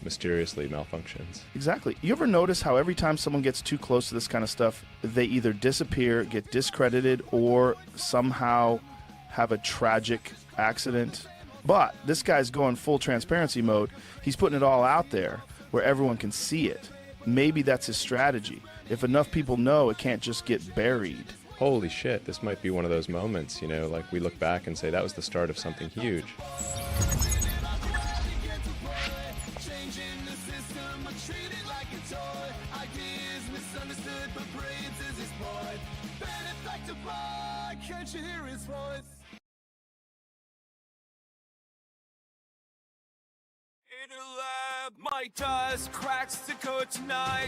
mysteriously malfunctions. Exactly. You ever notice how every time someone gets too close to this kind of stuff, they either disappear, get discredited, or somehow have a tragic accident? But this guy's going full transparency mode. He's putting it all out there where everyone can see it. Maybe that's his strategy. If enough people know, it can't just get buried. Holy shit, this might be one of those moments, you know, like we look back and say that was the start of something huge. Can't you hear his voice? In a lab, my dust cracks the code tonight.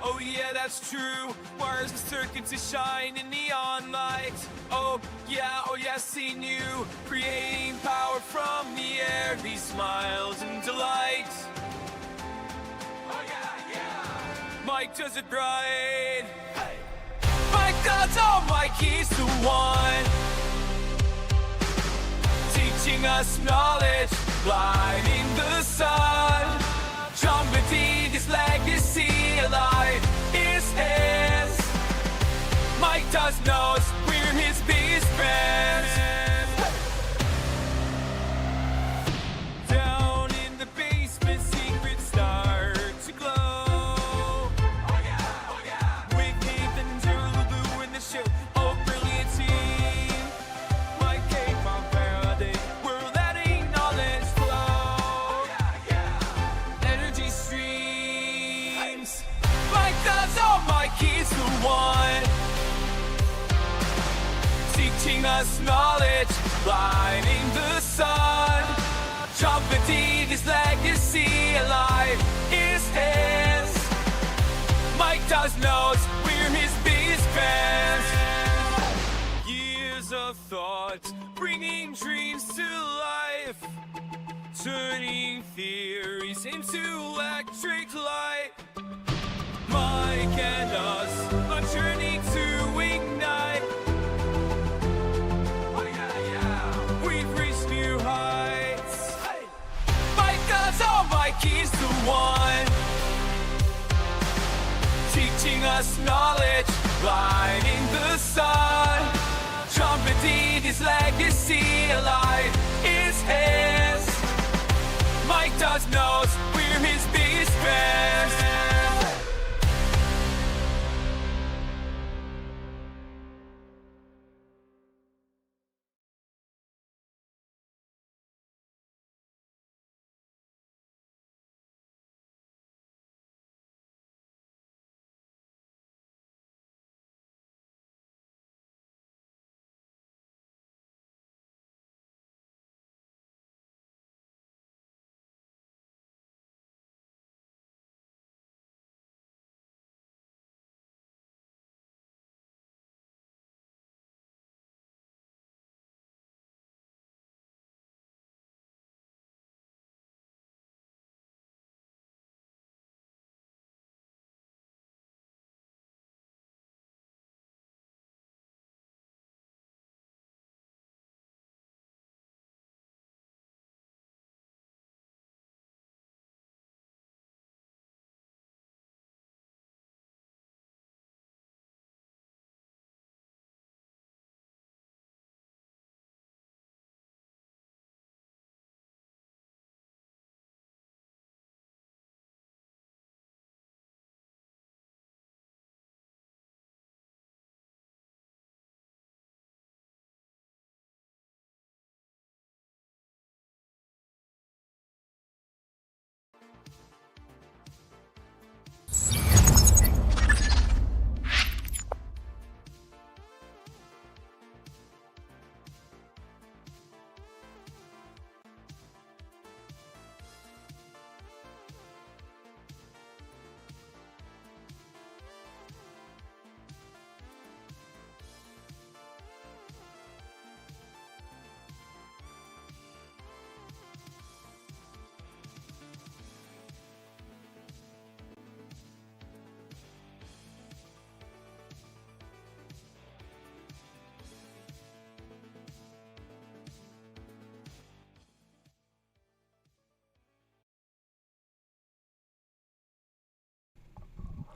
Oh yeah, that's true. Wires and circuits to shine in neon light. Oh yeah, seen you creating power from the air. These smiles and delight. Oh yeah. Mike does it right. Hey. Mike does all Mike is the one teaching us knowledge, lighting the sun, trumpeting his legacy alive is his. Mike does knows we're his biggest fans. Down in the basement, secrets start to glow. Oh yeah. With Nathan Durlulu in the show. Oh, brilliant team. Mike came on Faraday. We're letting knowledge flow. Energy streams. Mike does all Mike is the one teaching us knowledge, lighting the sun, trumpeting his legacy alive is his. Mike does knows we're his biggest fans. Years of thought, bringing dreams to life, turning theories into electric light. Mike and us, a journey to ignite. We've reached new heights. Mike does all Mike is the one teaching us knowledge, lighting the sun, trumpeting his legacy alive is his. Mike does knows we're his biggest fans.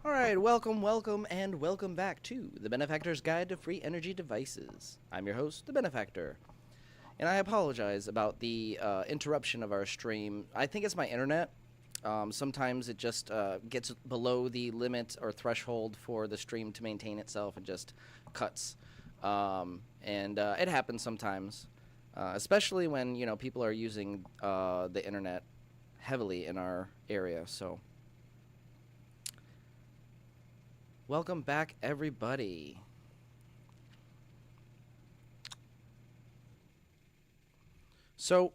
Alright, welcome, and welcome back to the Benefactor's Guide to Free Energy Devices. I'm your host, the Benefactor. And I apologize about the interruption of our stream. I think it's my internet. Sometimes it just gets below the limit or threshold for the stream to maintain itself and just cuts. It happens sometimes, especially when, people are using the internet heavily in our area, so... Welcome back, everybody. So,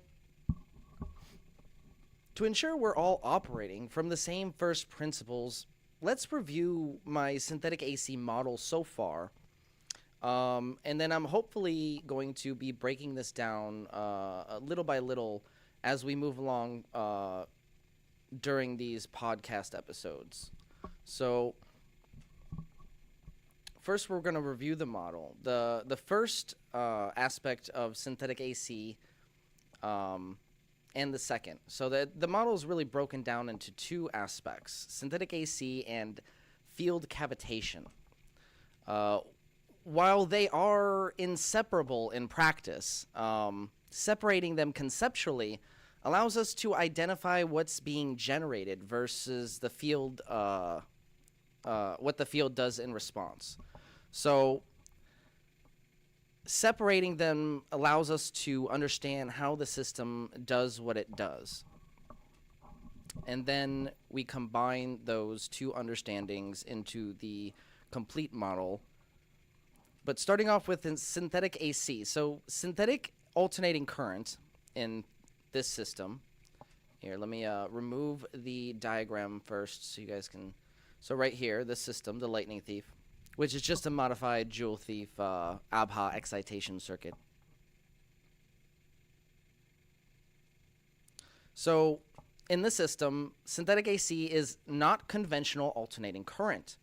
to ensure we're all operating from the same first principles, let's review my synthetic AC model so far. And then I'm hopefully going to be breaking this down little by little as we move along during these podcast episodes. So... First, we're going to review the model. The first aspect of synthetic AC and the second. So the model is really broken down into two aspects, synthetic AC and field cavitation. While they are inseparable in practice, separating them conceptually allows us to identify what's being generated versus the field, what the field does in response. So separating them allows us to understand how the system does what it does. And then we combine those two understandings into the complete model. But starting off with synthetic AC. So synthetic alternating current in this system. Here, let me remove the diagram first so you guys can... So right here, this system, the lightning thief, which is just a modified Joule thief ABHA excitation circuit. So in this system, synthetic AC is not conventional alternating current.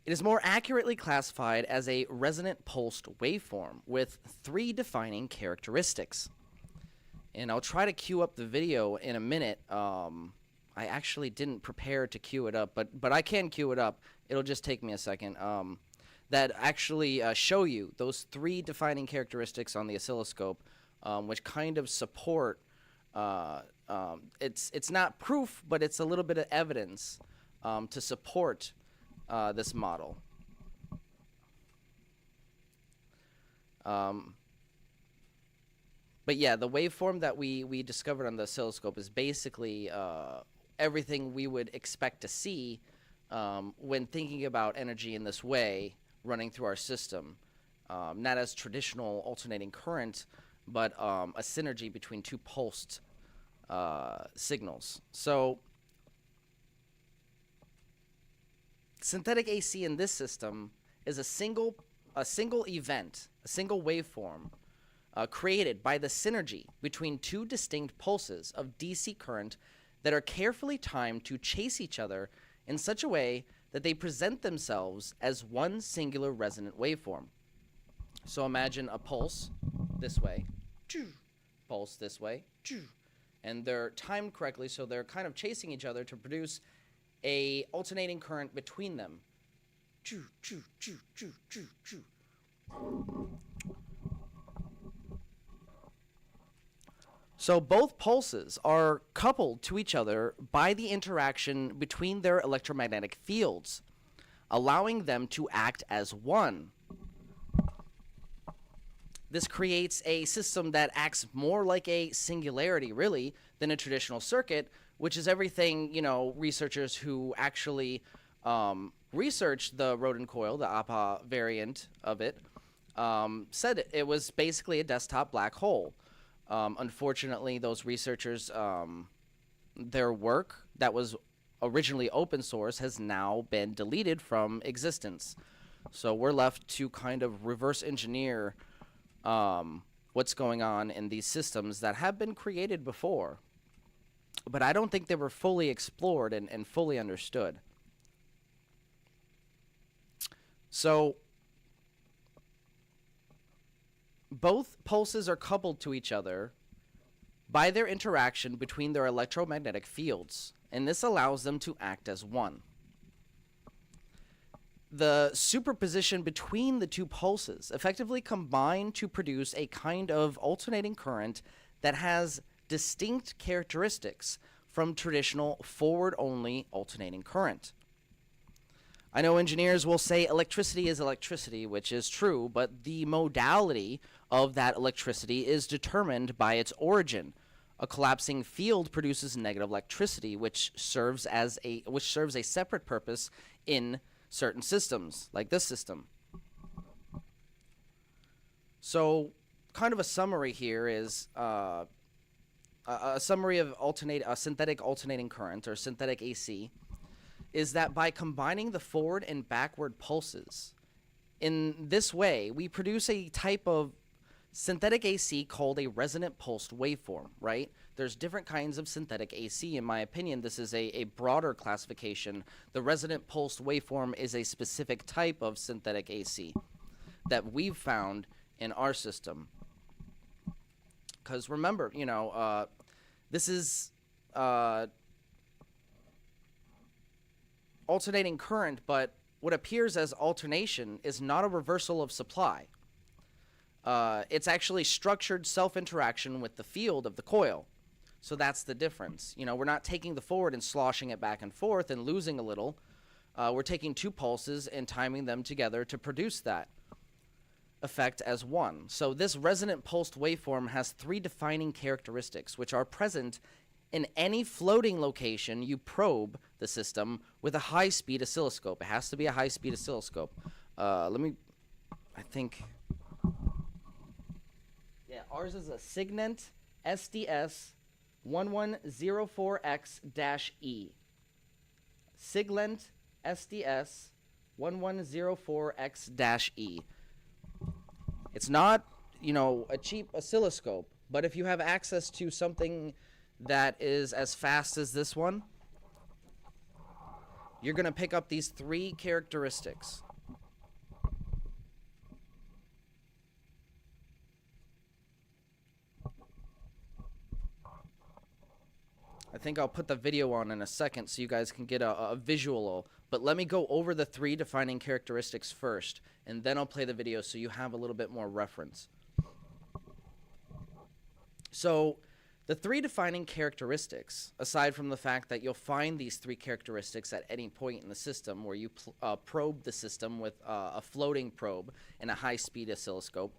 It is more accurately classified as a resonant pulsed waveform with three defining characteristics. And I'll try to queue up the video in a minute. I actually didn't prepare to queue it up, but I can queue it up. It'll just take me a second. That actually show you those three defining characteristics on the oscilloscope, which kind of support. It's not proof, but it's a little bit of evidence to support this model. But yeah, the waveform that we discovered on the oscilloscope is basically everything we would expect to see when thinking about energy in this way running through our system. Not as traditional alternating current, but a synergy between two pulsed signals. So synthetic AC in this system is a single event, a single waveform created by the synergy between two distinct pulses of DC current that are carefully timed to chase each other in such a way that they present themselves as one singular resonant waveform. So imagine a pulse this way, pulse this way, and they're timed correctly, so they're kind of chasing each other to produce a alternating current between them. So both pulses are coupled to each other by the interaction between their electromagnetic fields, allowing them to act as one. This creates a system that acts more like a singularity, really, than a traditional circuit, which is everything, researchers who actually researched the Rodin coil, the APA variant of it, said it was basically a desktop black hole. Unfortunately, those researchers, their work that was originally open source has now been deleted from existence. So we're left to kind of reverse engineer what's going on in these systems that have been created before. But I don't think they were fully explored and fully understood. So both pulses are coupled to each other by their interaction between their electromagnetic fields, and this allows them to act as one. the superposition between the two pulses effectively combine to produce a kind of alternating current that has distinct characteristics from traditional forward-only alternating current. I know engineers will say electricity is electricity, which is true, but the modality of that electricity is determined by its origin. A collapsing field produces negative electricity, which serves a separate purpose in certain systems, like this system. So, kind of a summary here is a summary of synthetic alternating current, or synthetic AC, is that by combining the forward and backward pulses, in this way, we produce a type of synthetic AC called a resonant pulsed waveform, right? There's different kinds of synthetic AC. In my opinion, this is a broader classification. The resonant pulsed waveform is a specific type of synthetic AC that we've found in our system. Because remember, you know, this is alternating current, but what appears as alternation is not a reversal of supply. It's actually structured self-interaction with the field of the coil. So that's the difference. You know, we're not taking the forward and sloshing it back and forth and losing a little. We're taking two pulses and timing them together to produce that effect as one. So this resonant pulsed waveform has three defining characteristics, which are present in any floating location you probe the system with a high-speed oscilloscope. It has to be a high-speed oscilloscope. Yeah, ours is a Signent SDS 1104X-E. Siglent SDS 1104X-E. It's not, you know, a cheap oscilloscope, but if you have access to something that is as fast as this one, you're going to pick up these three characteristics. I think I'll put the video on in a second so you guys can get a visual, but let me go over the three defining characteristics first, and then I'll play the video so you have a little bit more reference. So, the three defining characteristics, aside from the fact that you'll find these three characteristics at any point in the system where you probe the system with a floating probe and a high-speed oscilloscope,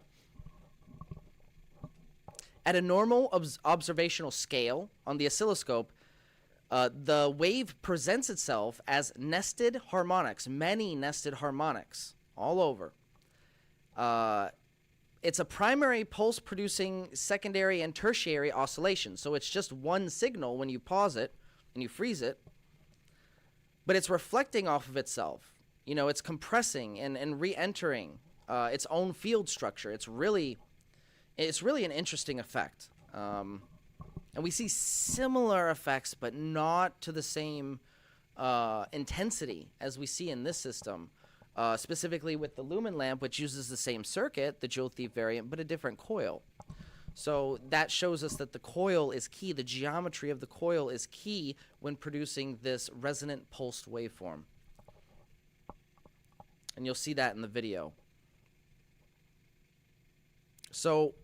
at a normal observational scale on the oscilloscope, the wave presents itself as nested harmonics, many nested harmonics all over. It's a primary pulse-producing secondary and tertiary oscillation, so it's just one signal when you pause it and you freeze it, but it's reflecting off of itself. You know, it's compressing and re-entering its own field structure. It's really an interesting effect. And we see similar effects, but not to the same intensity as we see in this system, specifically with the lumen lamp, which uses the same circuit, the Joule Thief variant, but a different coil. So that shows us that the coil is key. The geometry of the coil is key when producing this resonant pulsed waveform. And you'll see that in the video. So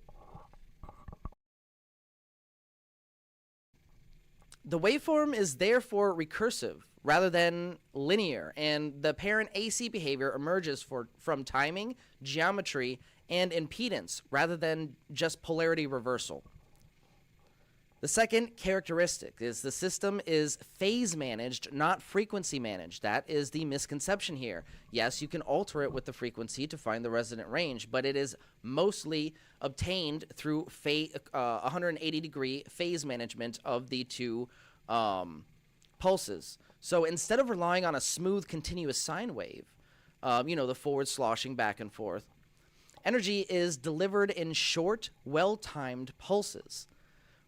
the waveform is therefore recursive rather than linear, and the apparent AC behavior emerges from timing, geometry, and impedance rather than just polarity reversal. The second characteristic is the system is phase managed, not frequency managed. That is the misconception here. Yes, you can alter it with the frequency to find the resonant range, but it is mostly obtained through 180-degree phase management of the two pulses. So instead of relying on a smooth, continuous sine wave, you know, the forward sloshing back and forth, energy is delivered in short, well-timed pulses.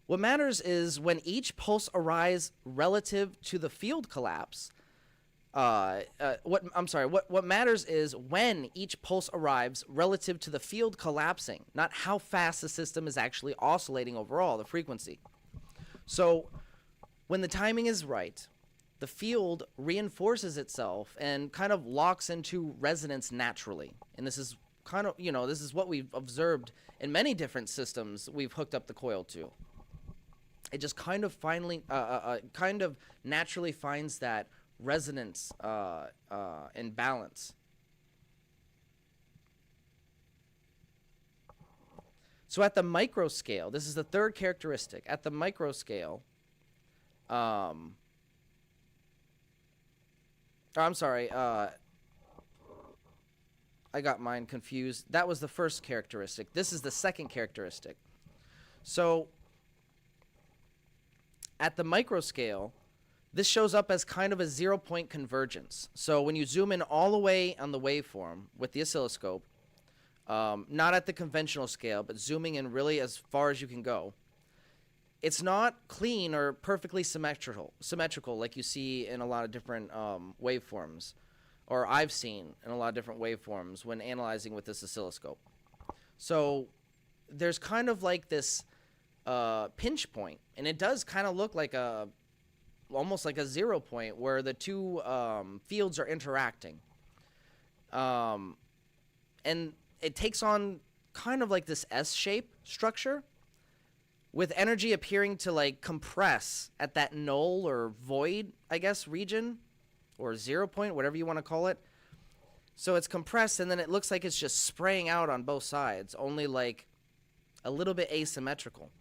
What matters is when each pulse arrives relative to the field collapse. What matters is when each pulse arrives relative to the field collapsing, not how fast the system is actually oscillating overall, the frequency. So when the timing is right, the field reinforces itself and kind of locks into resonance naturally. And this is kind of, this is what we've observed in many different systems we've hooked up the coil to. It just kind of kind of naturally finds that resonance and balance. So at the micro scale, this is the third characteristic. At the micro scale, I'm sorry, I got mine confused. That was the first characteristic. This is the second characteristic. So at the micro scale, this shows up as kind of a 0-point convergence. So when you zoom in all the way on the waveform with the oscilloscope, not at the conventional scale, but zooming in really as far as you can go, it's not clean or perfectly symmetrical like you see in a lot of different waveforms, or I've seen in a lot of different waveforms when analyzing with this oscilloscope. So there's kind of like this pinch point, and it does kind of look like almost like a 0 point where the two fields are interacting. And it takes on kind of like this S-shape structure, with energy appearing to like compress at that null or void, I guess, region, or 0 point, whatever you want to call it. So it's compressed, and then it looks like it's just spraying out on both sides, only like a little bit asymmetrical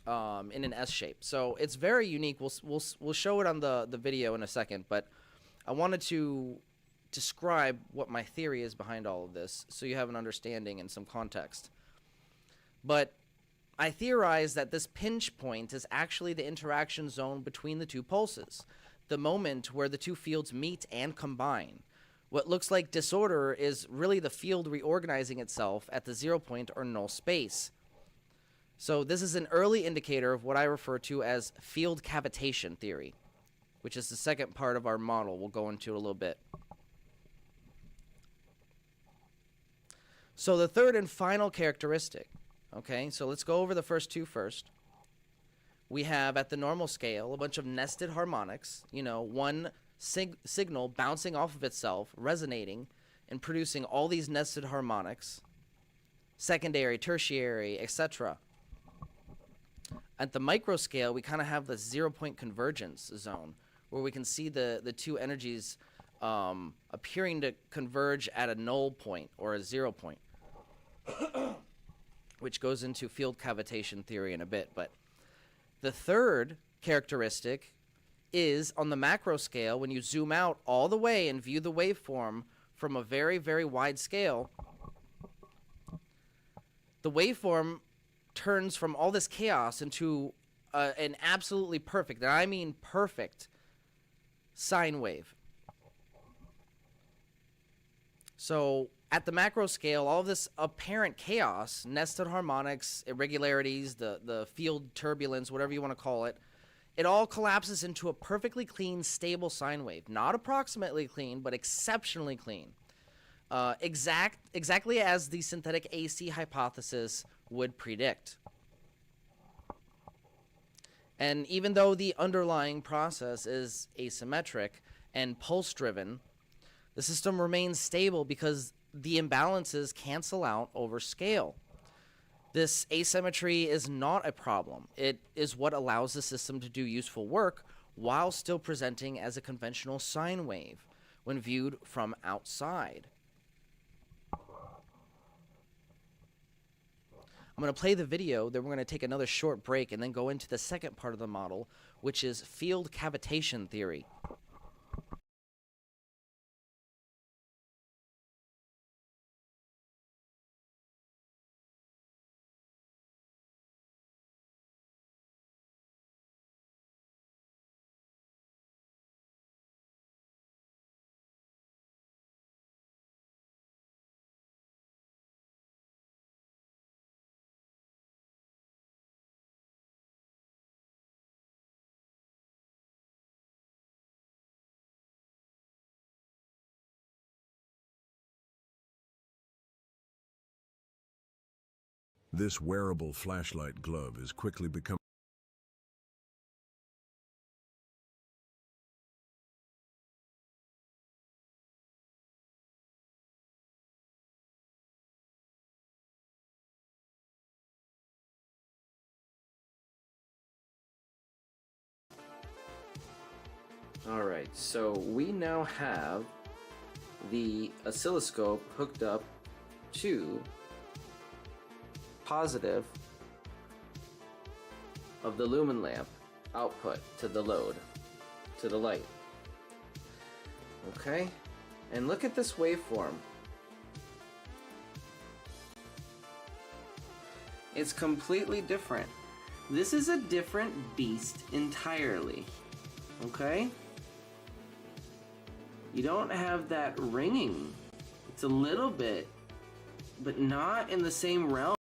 in an S shape. So it's very unique. We'll show it on the video in a second, but I wanted to describe what my theory is behind all of this so you have an understanding and some context. But I theorize that this pinch point is actually the interaction zone between the two pulses, the moment where the two fields meet and combine. What looks like disorder is really the field reorganizing itself at the 0 point or null space. So this is an early indicator of what I refer to as field cavitation theory, which is the second part of our model. We'll go into it a little bit. So the third and final characteristic, okay, so let's go over the first two first. We have at the normal scale a bunch of nested harmonics, one signal bouncing off of itself, resonating, and producing all these nested harmonics, secondary, tertiary, etc. At the micro scale, we kind of have the 0 point convergence zone, where we can see the two energies appearing to converge at a null point or a 0 point, which goes into field cavitation theory in a bit. But the third characteristic is on the macro scale. When you zoom out all the way and view the waveform from a very, very wide scale, the waveform turns from all this chaos into an absolutely perfect, and I mean perfect, sine wave. So at the macro scale, all of this apparent chaos, nested harmonics, irregularities, the field turbulence, whatever you want to call it, it all collapses into a perfectly clean, stable sine wave. Not approximately clean, but exceptionally clean. Exactly as the synthetic AC hypothesis would predict. And even though the underlying process is asymmetric and pulse-driven, the system remains stable because the imbalances cancel out over scale. This asymmetry is not a problem. It is what allows the system to do useful work while still presenting as a conventional sine wave when viewed from outside. I'm going to play the video, then we're going to take another short break and then go into the second part of the model, which is field cavitation theory. This wearable flashlight glove is quickly becoming Alright, so we now have the oscilloscope hooked up to positive of the lumen lamp output to the load, to the light. Okay, and look at this waveform. It's completely different. This is a different beast entirely. Okay? You don't have that ringing. It's a little bit, but not in the same realm.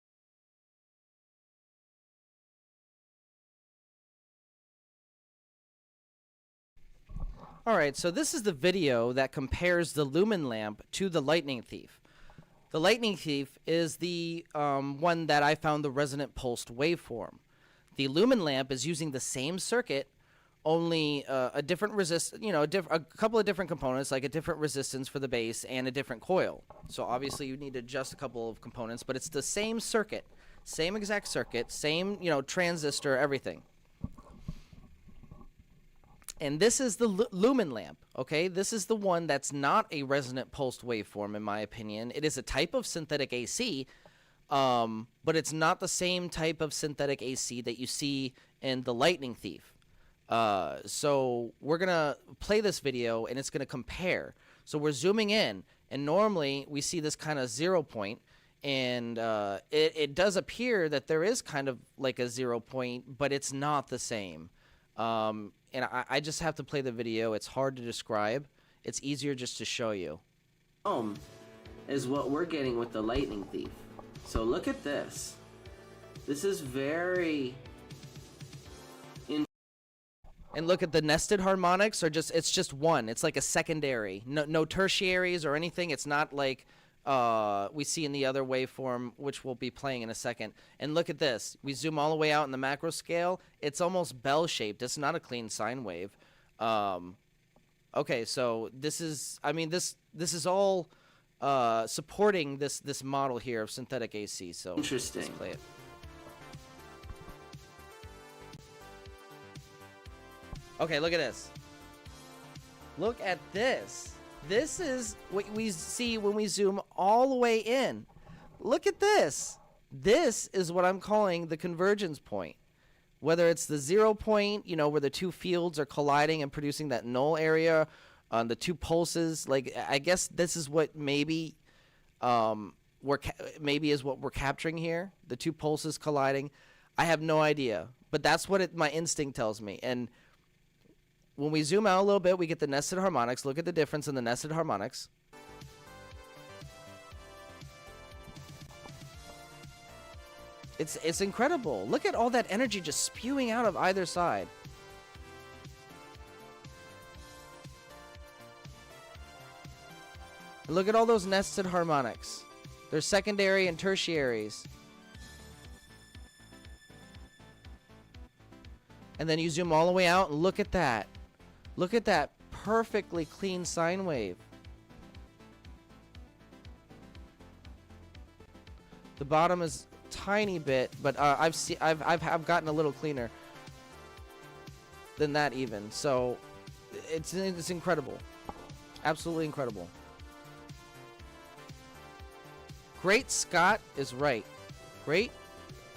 Alright, so this is the video that compares the lumen lamp to the lightning thief. The lightning thief is the one that I found the resonant pulsed waveform. The lumen lamp is using the same circuit, only a different a couple of different components, like a different resistance for the base and a different coil. So obviously you need to adjust a couple of components, but it's the same circuit, same exact circuit, same, transistor, everything. And this is the lumen lamp, okay? This is the one that's not a resonant pulsed waveform, in my opinion. It is a type of synthetic AC, but it's not the same type of synthetic AC that you see in the lightning thief. So we're going to play this video, and it's going to compare. So we're zooming in, and normally we see this kind of 0 point, and it does appear that there is kind of like a 0 point, but it's not the same. And I just have to play the video. It's hard to describe. It's easier just to show you. Is what we're getting with the lightning thief. So look at this. This is very... And look at the nested harmonics, it's just one. It's like a secondary. No tertiaries or anything. It's not like we see in the other waveform, which we'll be playing in a second. And look at this. We zoom all the way out in the macro scale. It's almost bell-shaped. It's not a clean sine wave. Okay, so this is, this is all supporting this model here of synthetic AC. So interesting. Let's play it. Okay, look at this. Look at this. This is what we see when we zoom all the way in. Look at this. This is what I'm calling the convergence point. Whether it's the 0 point, where the two fields are colliding and producing that null area on the two pulses. Like, I guess this is what maybe is what we're capturing here. The two pulses colliding. I have no idea, but that's what my instinct tells me. And when we zoom out a little bit, we get the nested harmonics. Look at the difference in the nested harmonics. It's incredible. Look at all that energy just spewing out of either side. And look at all those nested harmonics. There's secondary and tertiaries. And then you zoom all the way out and look at that. Look at that perfectly clean sine wave. The bottom is a tiny bit, but I've gotten a little cleaner than that even. So it's incredible, absolutely incredible. Great Scott is right. Great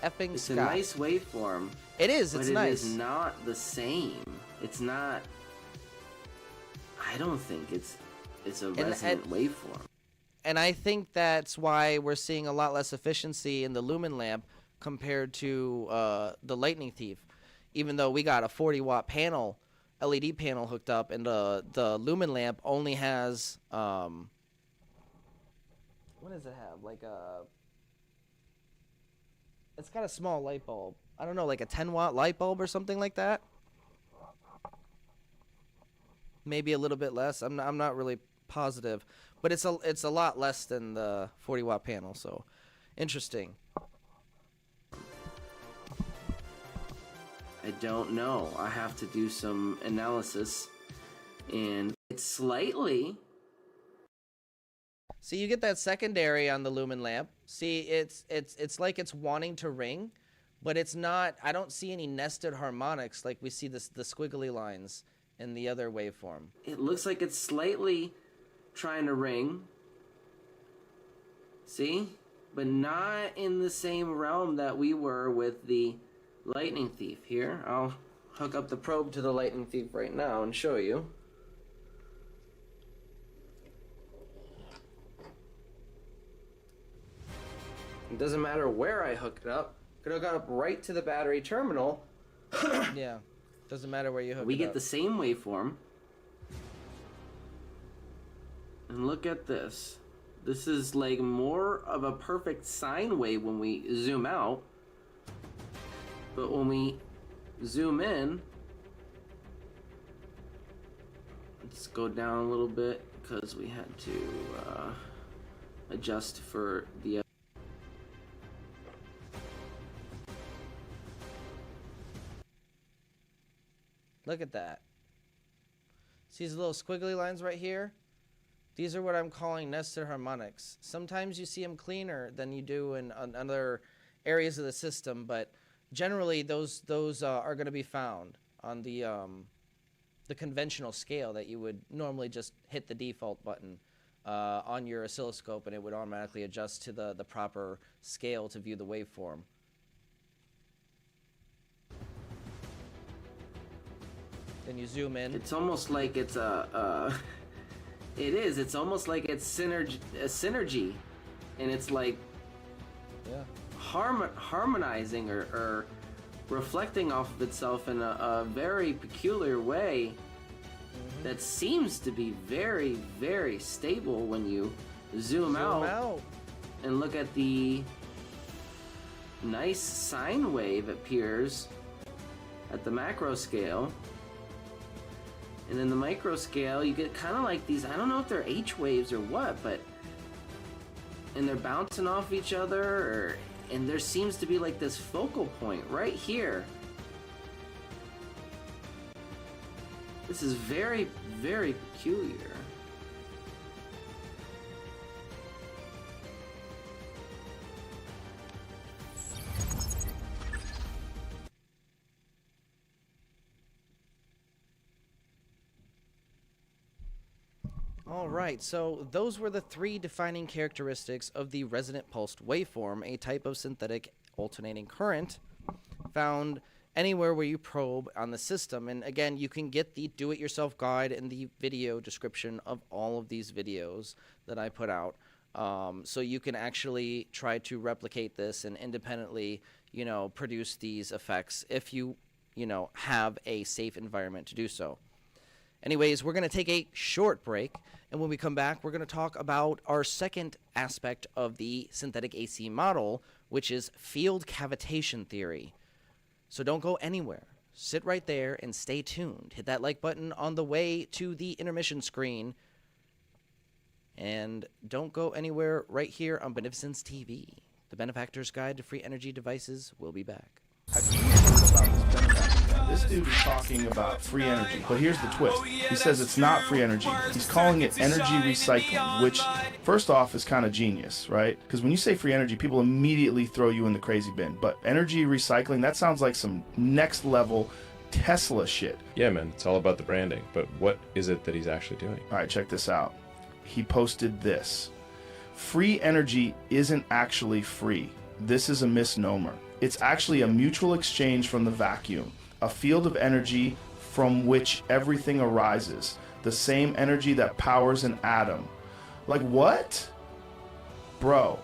effing Scott. It's a nice waveform. It is. It's nice. But it is not the same. It's not. I don't think it's a resonant waveform. And I think that's why we're seeing a lot less efficiency in the lumen lamp compared to the lightning thief. Even though we got a 40-watt panel, LED panel hooked up, and the lumen lamp only has what does it have? Like it's got a small light bulb. I don't know, like a 10-watt light bulb or something like that. Maybe a little bit less. I'm not really positive, but it's a lot less than the 40-watt panel. So, interesting. I don't know. I have to do some analysis, and it's slightly. See, you get that secondary on the lumen lamp. See, it's like it's wanting to ring, but it's not. I don't see any nested harmonics like we see the squiggly lines in the other waveform. It looks like it's slightly trying to ring. See? But not in the same realm that we were with the lightning thief. Here, I'll hook up the probe to the lightning thief right now and show you. It doesn't matter where I hook it up. I could hook it up right to the battery terminal. Yeah, doesn't matter where you hook it up. We get the same waveform. And look at this. This is like more of a perfect sine wave when we zoom out. But when we zoom in, let's go down a little bit because we had to adjust for the Look at that. See these little squiggly lines right here? These are what I'm calling nested harmonics. Sometimes you see them cleaner than you do in other areas of the system, but generally those are going to be found on the conventional scale that you would normally just hit the default button on your oscilloscope, and it would automatically adjust to the proper scale to view the waveform. Then you zoom in. It's almost like it's it's almost like it's synergy, and it's like harmonizing or reflecting off of itself in a very peculiar way that seems to be very, very stable when you zoom out and look at the nice sine wave appears at the macro scale. And in the micro scale, you get kind of like these, I don't know if they're H waves or what, but, and they're bouncing off each other, and there seems to be like this focal point right here. This is very, very peculiar. All right, so those were the three defining characteristics of the resonant pulsed waveform, a type of synthetic alternating current found anywhere where you probe on the system. And again, you can get the do-it-yourself guide in the video description of all of these videos that I put out. So you can actually try to replicate this and independently, produce these effects if you, have a safe environment to do so. Anyways, we're going to take a short break, and when we come back, we're going to talk about our second aspect of the synthetic AC model, which is field cavitation theory. So don't go anywhere. Sit right there and stay tuned. Hit that like button on the way to the intermission screen. And don't go anywhere right here on Beneficence TV. The Benefactor's Guide to Free Energy Devices will be back. Have you heard about this Benefactor guy? This dude is talking about free energy, but here's the twist. He says it's not free energy. He's calling it energy recycling, which, first off, is kind of genius, right? Because when you say free energy, people immediately throw you in the crazy bin. But energy recycling, that sounds like some next level Tesla shit. Yeah, man, it's all about the branding. But what is it that he's actually doing? All right, check this out. He posted this. Free energy isn't actually free. This is a misnomer. It's actually a mutual exchange from the vacuum, a field of energy from which everything arises, the same energy that powers an atom. Like, what? Bro,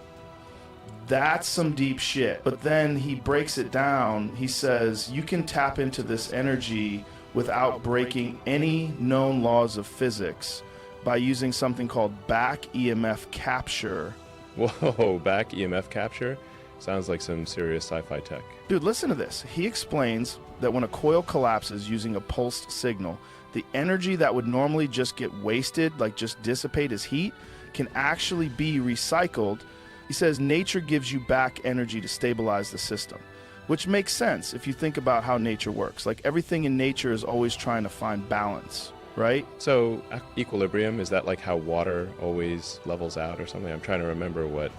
that's some deep shit. But then he breaks it down. He says, you can tap into this energy without breaking any known laws of physics by using something called back EMF capture. Whoa, back EMF capture? Sounds like some serious sci-fi tech. Dude, listen to this. He explains that when a coil collapses using a pulsed signal, the energy that would normally just get wasted, like just dissipate as heat, can actually be recycled. He says nature gives you back energy to stabilize the system, which makes sense if you think about how nature works. Like, everything in nature is always trying to find balance, right? So equilibrium, is that like how water always levels out or something? I'm trying to remember what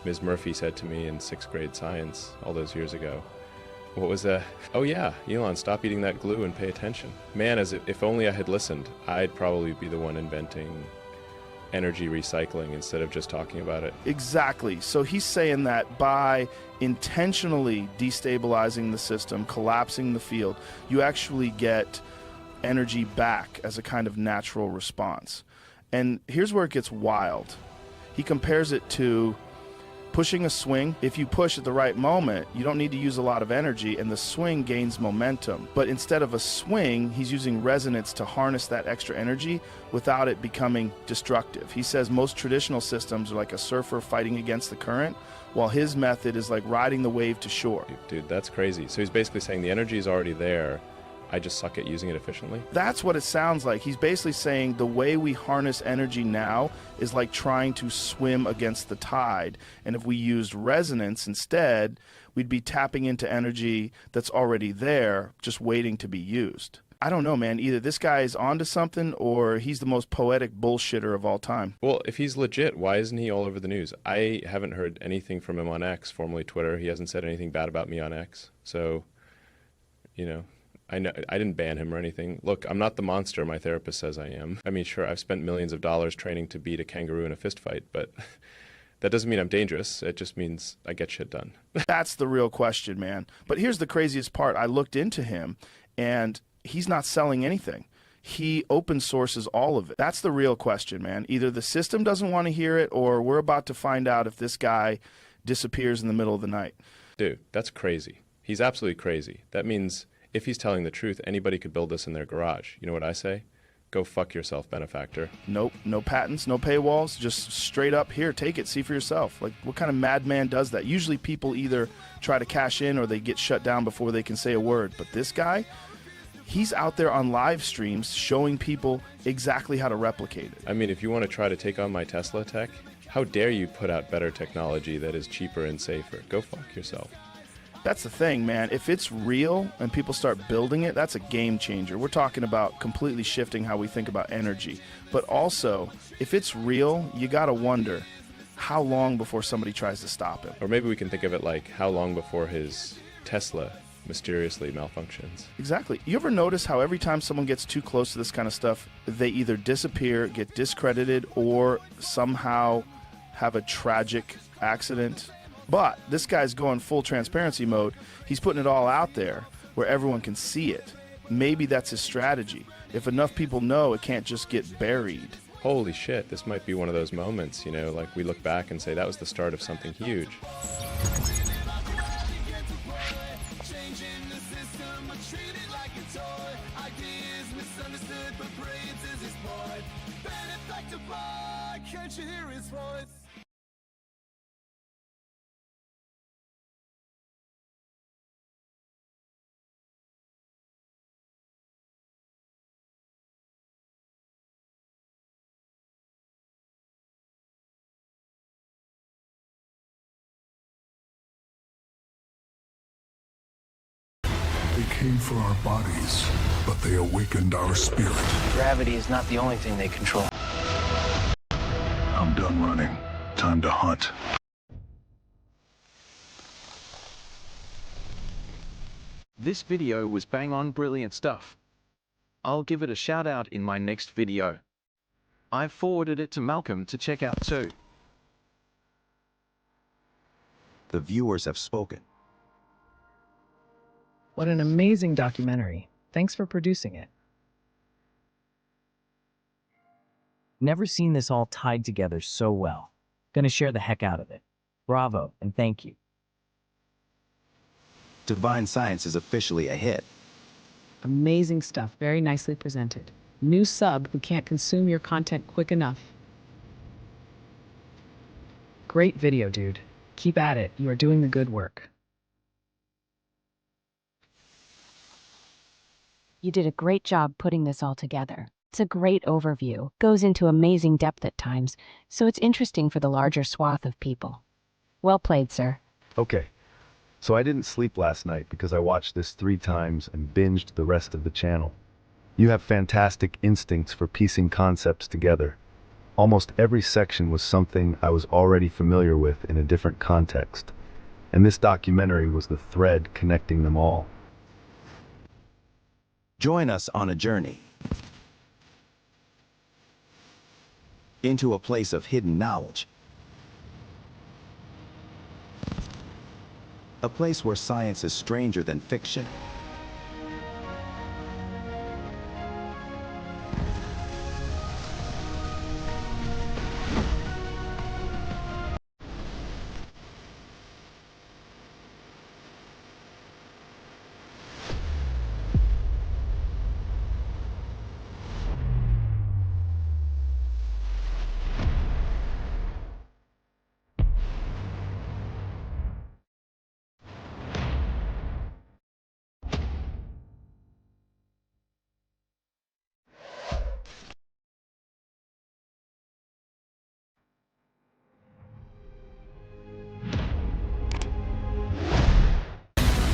Ms. Murphy said to me in 6th grade science all those years ago. What was that? Oh yeah, Elon, stop eating that glue and pay attention. Man, if only I had listened, I'd probably be the one inventing energy recycling instead of just talking about it. Exactly. So he's saying that by intentionally destabilizing the system, collapsing the field, you actually get energy back as a kind of natural response. And here's where it gets wild. He compares it to pushing a swing. If you push at the right moment, you don't need to use a lot of energy and the swing gains momentum. But instead of a swing, he's using resonance to harness that extra energy without it becoming destructive. He says most traditional systems are like a surfer fighting against the current, while his method is like riding the wave to shore. Dude, that's crazy. So he's basically saying the energy is already there. I just suck at using it efficiently? That's what it sounds like. He's basically saying the way we harness energy now is like trying to swim against the tide. And if we used resonance instead, we'd be tapping into energy that's already there, just waiting to be used. I don't know, man. Either this guy is onto something or he's the most poetic bullshitter of all time. Well, if he's legit, why isn't he all over the news? I haven't heard anything from him on X, formerly Twitter. He hasn't said anything bad about me on X. So, you know, I didn't ban him or anything. Look, I'm not the monster my therapist says I am. I mean, sure, I've spent millions of dollars training to beat a kangaroo in a fist fight, but that doesn't mean I'm dangerous. It just means I get shit done. That's the real question, man. But here's the craziest part. I looked into him, and he's not selling anything. He open sources all of it. That's the real question, man. Either the system doesn't want to hear it, or we're about to find out if this guy disappears in the middle of the night. Dude, that's crazy. He's absolutely crazy. That means if he's telling the truth, anybody could build this in their garage. You know what I say? Go fuck yourself, Benefactor. Nope, no patents, no paywalls, just straight up, here, take it, see for yourself. Like, what kind of madman does that? Usually people either try to cash in or they get shut down before they can say a word. But this guy, he's out there on live streams showing people exactly how to replicate it. I mean, if you want to try to take on my Tesla tech, how dare you put out better technology that is cheaper and safer? Go fuck yourself. That's the thing, man. If it's real and people start building it, that's a game changer. We're talking about completely shifting how we think about energy. But also, if it's real, you got to wonder how long before somebody tries to stop him. Or maybe we can think of it like how long before his Tesla mysteriously malfunctions. Exactly. You ever notice how every time someone gets too close to this kind of stuff, they either disappear, get discredited, or somehow have a tragic accident? But this guy's going full transparency mode. He's putting it all out there where everyone can see it. Maybe that's his strategy. If enough people know, it can't just get buried. Holy shit, this might be one of those moments, you know, like we look back and say that was the start of something huge. Can't you hear his voice? They came for our bodies, but they awakened our spirit. Gravity is not the only thing they control. I'm done running. Time to hunt. This video was bang on brilliant stuff. I'll give it a shout out in my next video. I've forwarded it to Malcolm to check out too. The viewers have spoken. What an amazing documentary. Thanks for producing it. Never seen this all tied together so well. Gonna share the heck out of it. Bravo, and thank you. Divine Science is officially a hit. Amazing stuff. Very nicely presented. New sub who can't consume your content quick enough. Great video, dude. Keep at it. You are doing the good work. You did a great job putting this all together. It's a great overview, goes into amazing depth at times, so it's interesting for the larger swath of people. Well played, sir. Okay, so I didn't sleep last night because I watched this 3 times and binged the rest of the channel. You have fantastic instincts for piecing concepts together. Almost every section was something I was already familiar with in a different context. And this documentary was the thread connecting them all. Join us on a journey into a place of hidden knowledge. A place where science is stranger than fiction.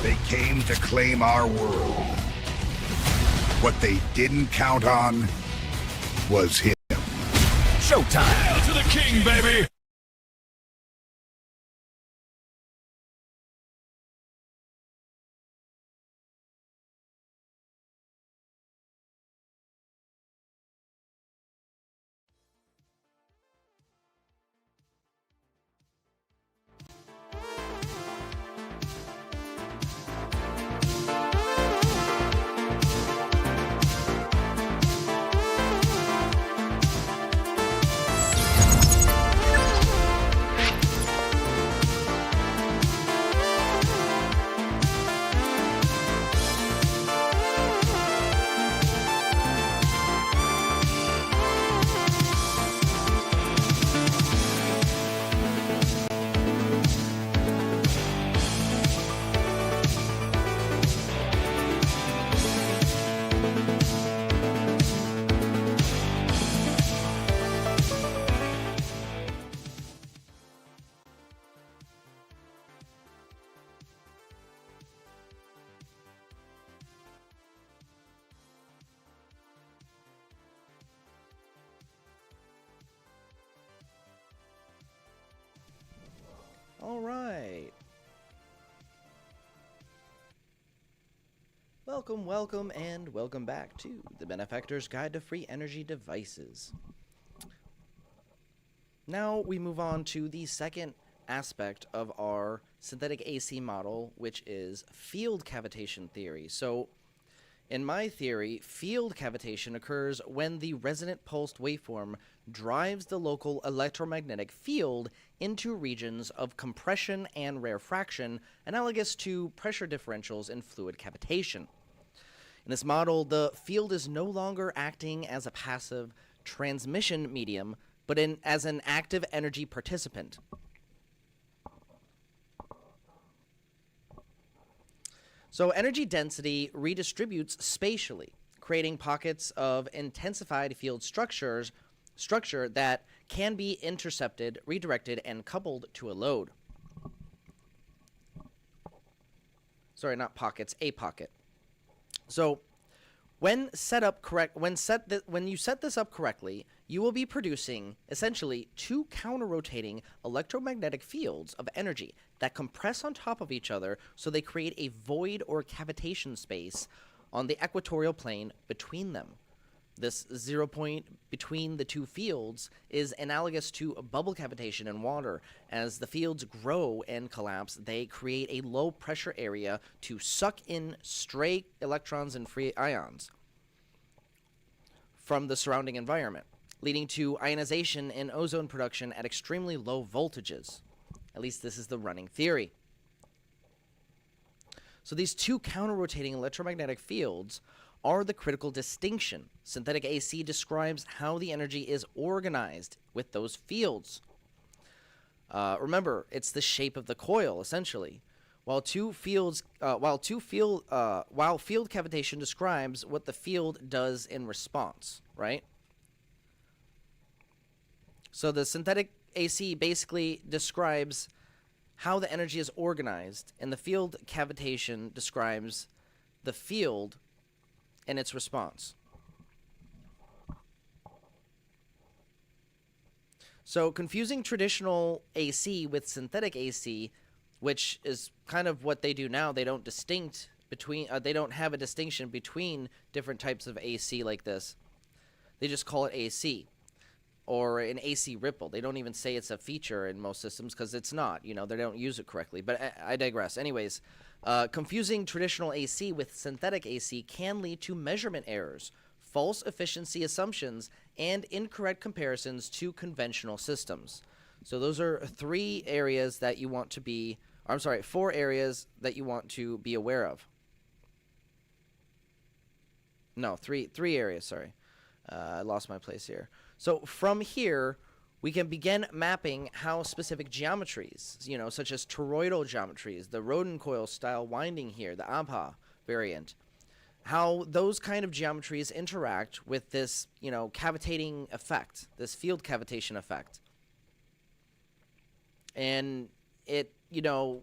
They came to claim our world. What they didn't count on was him. Showtime! Hail to the king, baby! All right. Welcome, and welcome back to the Benefactor's Guide to Free Energy Devices. Now we move on to the second aspect of our synthetic AC model, which is field cavitation theory. So, in my theory, field cavitation occurs when the resonant pulsed waveform drives the local electromagnetic field into regions of compression and rarefaction, analogous to pressure differentials in fluid cavitation. In this model, the field is no longer acting as a passive transmission medium, but as an active energy participant. So energy density redistributes spatially, creating pockets of intensified field structure that can be intercepted, redirected, and coupled to a load. Sorry, not pockets, a pocket. So when you set this up correctly, you will be producing essentially two counter-rotating electromagnetic fields of energy that compress on top of each other, so they create a void or cavitation space on the equatorial plane between them. This 0 point between the two fields is analogous to bubble cavitation in water. As the fields grow and collapse, they create a low pressure area to suck in stray electrons and free ions from the surrounding environment, leading to ionization and ozone production at extremely low voltages. At least this is the running theory. So these two counter-rotating electromagnetic fields are the critical distinction. Synthetic AC describes how the energy is organized with those fields. Remember, it's the shape of the coil, essentially. While field cavitation describes what the field does in response, right? So the synthetic AC basically describes how the energy is organized, and the field cavitation describes the field and its response. So confusing traditional AC with synthetic AC which is kind of what they do now. They don't they don't have a distinction between different types of AC like this. They just call it AC or an AC ripple. They don't even say it's a feature in most systems because it's not. You know, they don't use it correctly. But I digress. Anyways, confusing traditional AC with synthetic AC can lead to measurement errors, false efficiency assumptions, and incorrect comparisons to conventional systems. So those are 4 areas that you want to be aware of. No, three areas, sorry. I lost my place here. So from here, we can begin mapping how specific geometries, you know, such as toroidal geometries, the Rodin coil style winding here, the ABHA variant, how those kind of geometries interact with this, you know, cavitating effect, this field cavitation effect. And it, you know,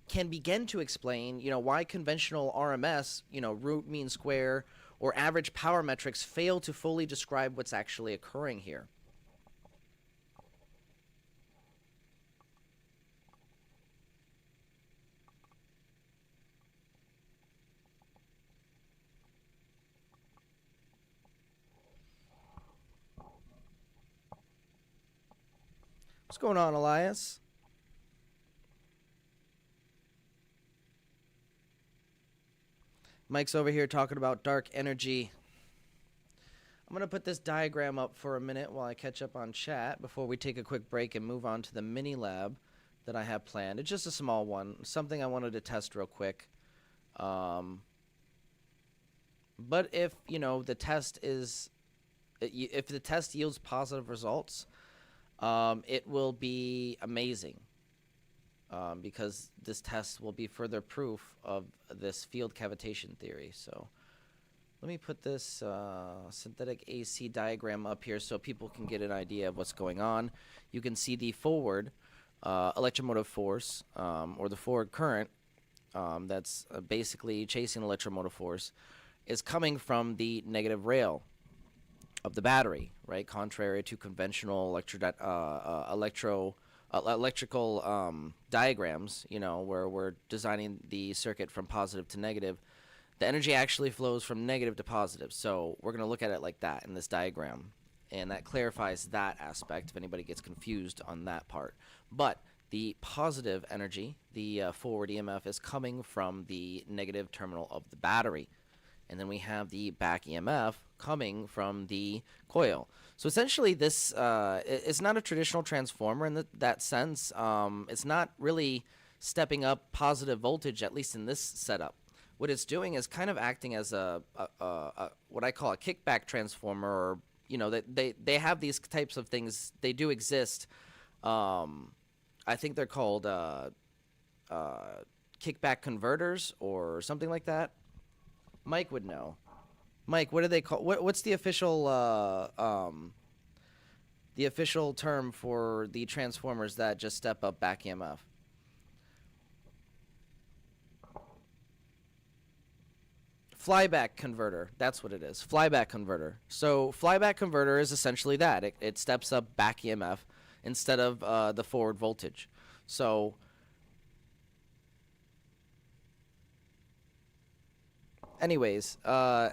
can begin to explain, you know, why conventional RMS, you know, root mean square, or average power metrics fail to fully describe what's actually occurring here. What's going on, Elias? Mike's over here talking about dark energy. I'm going to put this diagram up for a minute while I catch up on chat before we take a quick break and move on to the mini lab that I have planned. It's just a small one, something I wanted to test real quick. But if, you know, the test is, if the test yields positive results, it will be amazing. Because this test will be further proof of this field cavitation theory. So let me put this synthetic AC diagram up here so people can get an idea of what's going on. You can see the forward electromotive force, or the forward current that's basically chasing electromotive force, is coming from the negative rail of the battery, right? Contrary to conventional electrical diagrams, you know, where we're designing the circuit from positive to negative, the energy actually flows from negative to positive. So we're going to look at it like that in this diagram, and that clarifies that aspect if anybody gets confused on that part. But the positive energy, the forward EMF, is coming from the negative terminal of the battery. And then we have the back EMF coming from the coil. So essentially this is not a traditional transformer in that sense. It's not really stepping up positive voltage, at least in this setup. What it's doing is kind of acting as a what I call a kickback transformer, or, you know, they have these types of things. They do exist. I think they're called kickback converters or something like that. Mike would know. Mike, what do they call? What's the official term for the transformers that just step up back EMF? Flyback converter. That's what it is. Flyback converter. So flyback converter is essentially that. It steps up back EMF instead of the forward voltage. So anyways, so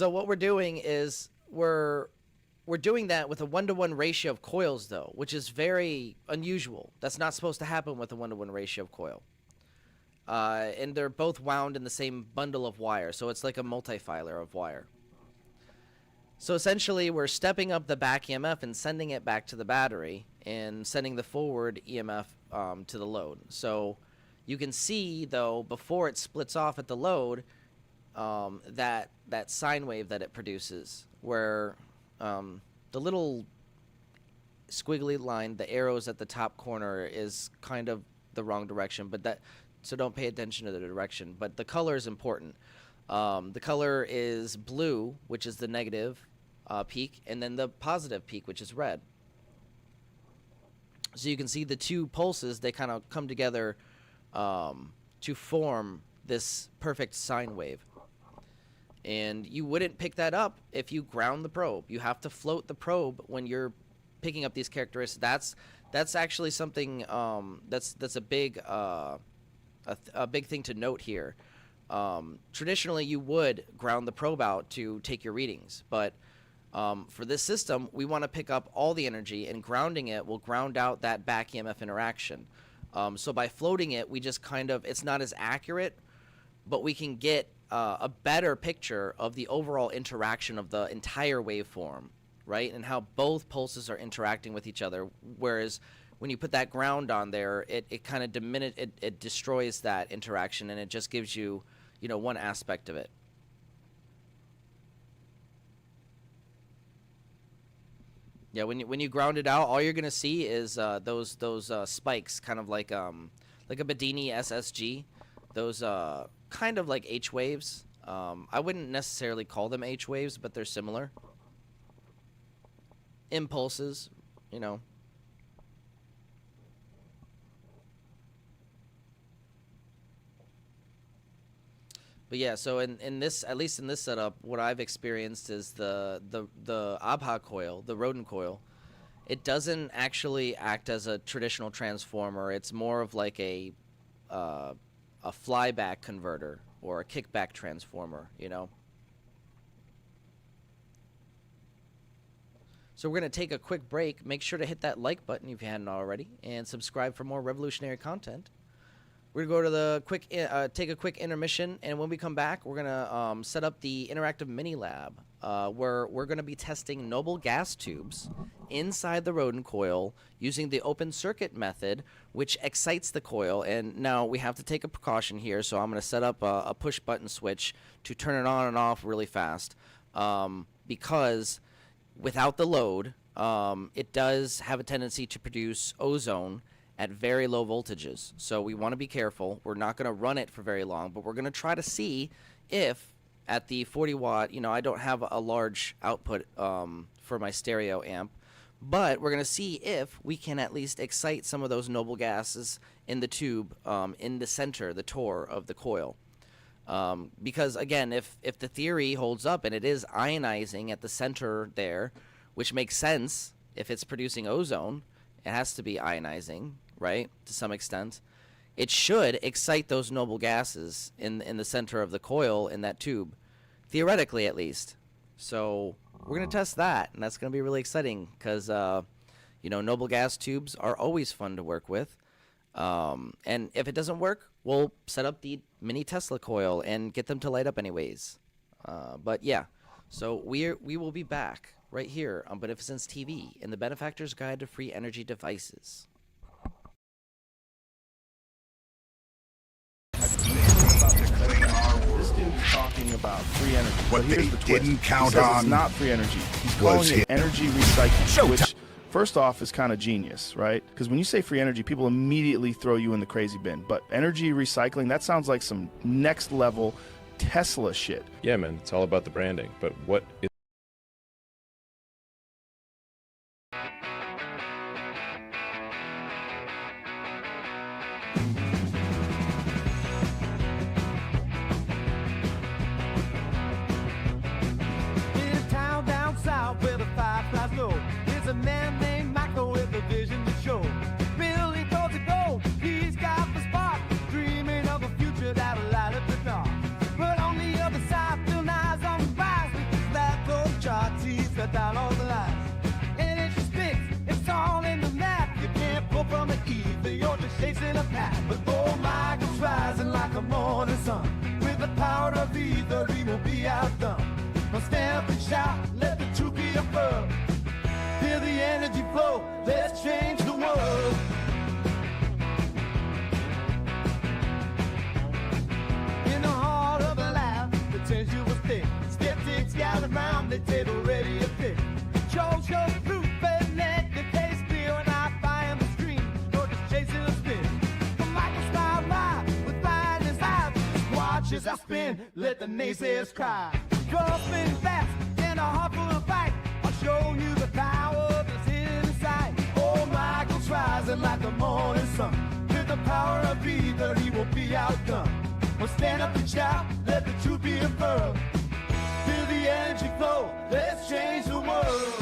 what we're doing is we're doing that with a 1-to-1 ratio of coils, though, which is very unusual. That's not supposed to happen with a 1-to-1 ratio of coil. And they're both wound in the same bundle of wire, so it's like a multifilar of wire. So essentially, we're stepping up the back EMF and sending it back to the battery, and sending the forward EMF to the load. So you can see, though, before it splits off at the load, that sine wave that it produces, where the little squiggly line, the arrows at the top corner, is kind of the wrong direction, but so don't pay attention to the direction. But the color is important. The color is blue, which is the negative peak, and then the positive peak, which is red. So you can see the two pulses, they kind of come together to form this perfect sine wave. And you wouldn't pick that up if you ground the probe. You have to float the probe when you're picking up these characteristics. That's actually something that's a big big thing to note here. Traditionally, you would ground the probe out to take your readings, but for this system, we want to pick up all the energy, and grounding it will ground out that back EMF interaction. So by floating it, we just kind of, it's not as accurate, but we can get a better picture of the overall interaction of the entire waveform, right? And how both pulses are interacting with each other. Whereas when you put that ground on there, it kind of it destroys that interaction, and it just gives you, you know, one aspect of it. Yeah, when you ground it out, all you're gonna see is those spikes, kind of like a Bedini SSG, those kind of like H waves. I wouldn't necessarily call them H waves, but they're similar. Impulses, you know. But yeah, so in this, at least in this setup, what I've experienced is the Abha coil, the rodent coil. It doesn't actually act as a traditional transformer. It's more of like a flyback converter or a kickback transformer, you know. So we're going to take a quick break. Make sure to hit that like button if you hadn't already, and subscribe for more revolutionary content. We're going to go to the take a quick intermission, and when we come back, we're going to set up the interactive mini lab, where we're going to be testing noble gas tubes inside the rodent coil using the open circuit method, which excites the coil. And now we have to take a precaution here, so I'm going to set up a push button switch to turn it on and off really fast, because without the load, it does have a tendency to produce ozone at very low voltages. So we want to be careful. We're not going to run it for very long, but we're going to try to see if at the 40 watt, you know, I don't have a large output for my stereo amp, but we're going to see if we can at least excite some of those noble gases in the tube, in the center, the core of the coil. Because again, if the theory holds up and it is ionizing at the center there, which makes sense, if it's producing ozone, it has to be ionizing, right, to some extent. It should excite those noble gases in the center of the coil in that tube, theoretically at least. So we're going to test that, and that's going to be really exciting because, you know, noble gas tubes are always fun to work with. And if it doesn't work, we'll set up the mini Tesla coil and get them to light up anyways. But yeah, so we will be back right here on Beneficence TV in the Benefactor's Guide to Free Energy Devices. This dude's talking about free energy. What they didn't count he says on it's not free energy. He's calling it energy recycling, which first off is kind of genius, right? Because when you say free energy, people immediately throw you in the crazy bin. But energy recycling, that sounds like some next level Tesla shit. Yeah, man, it's all about the branding. But what is a man named Michael with a vision to show. Billy told to go, he's got the spark, dreaming of a future that'll light up the dark. But on the other side, Bill Nye's on the rise with his laptop charts, he's got down all the lines. And it just fits, it's all in the map. You can't pull from the ether, you're just chasing a path. But oh, Michael's rising like a morning sun. With the power of ether, he will be outdone. Now stand up and shout, let the truth be affirmed. Feel the energy flow, let's change the world. In the heart of the lab, the tension was thick. Skeptics gathered round the table ready to pick. Show fruit, fed neck, the taste clear, and I find the stream. You're just chasing a spin. The Michael smiled by with fire in his eyes. Just watch as I spin, let the naysayers cry. You're spinning fast in a heart full of fight. I'll show you the power that's hidden inside. Oh, Michael's rising like the morning sun. With the power of ether, he will be outdone. Well, stand up and shout, let the truth be affirmed. Feel the energy flow, let's change the world.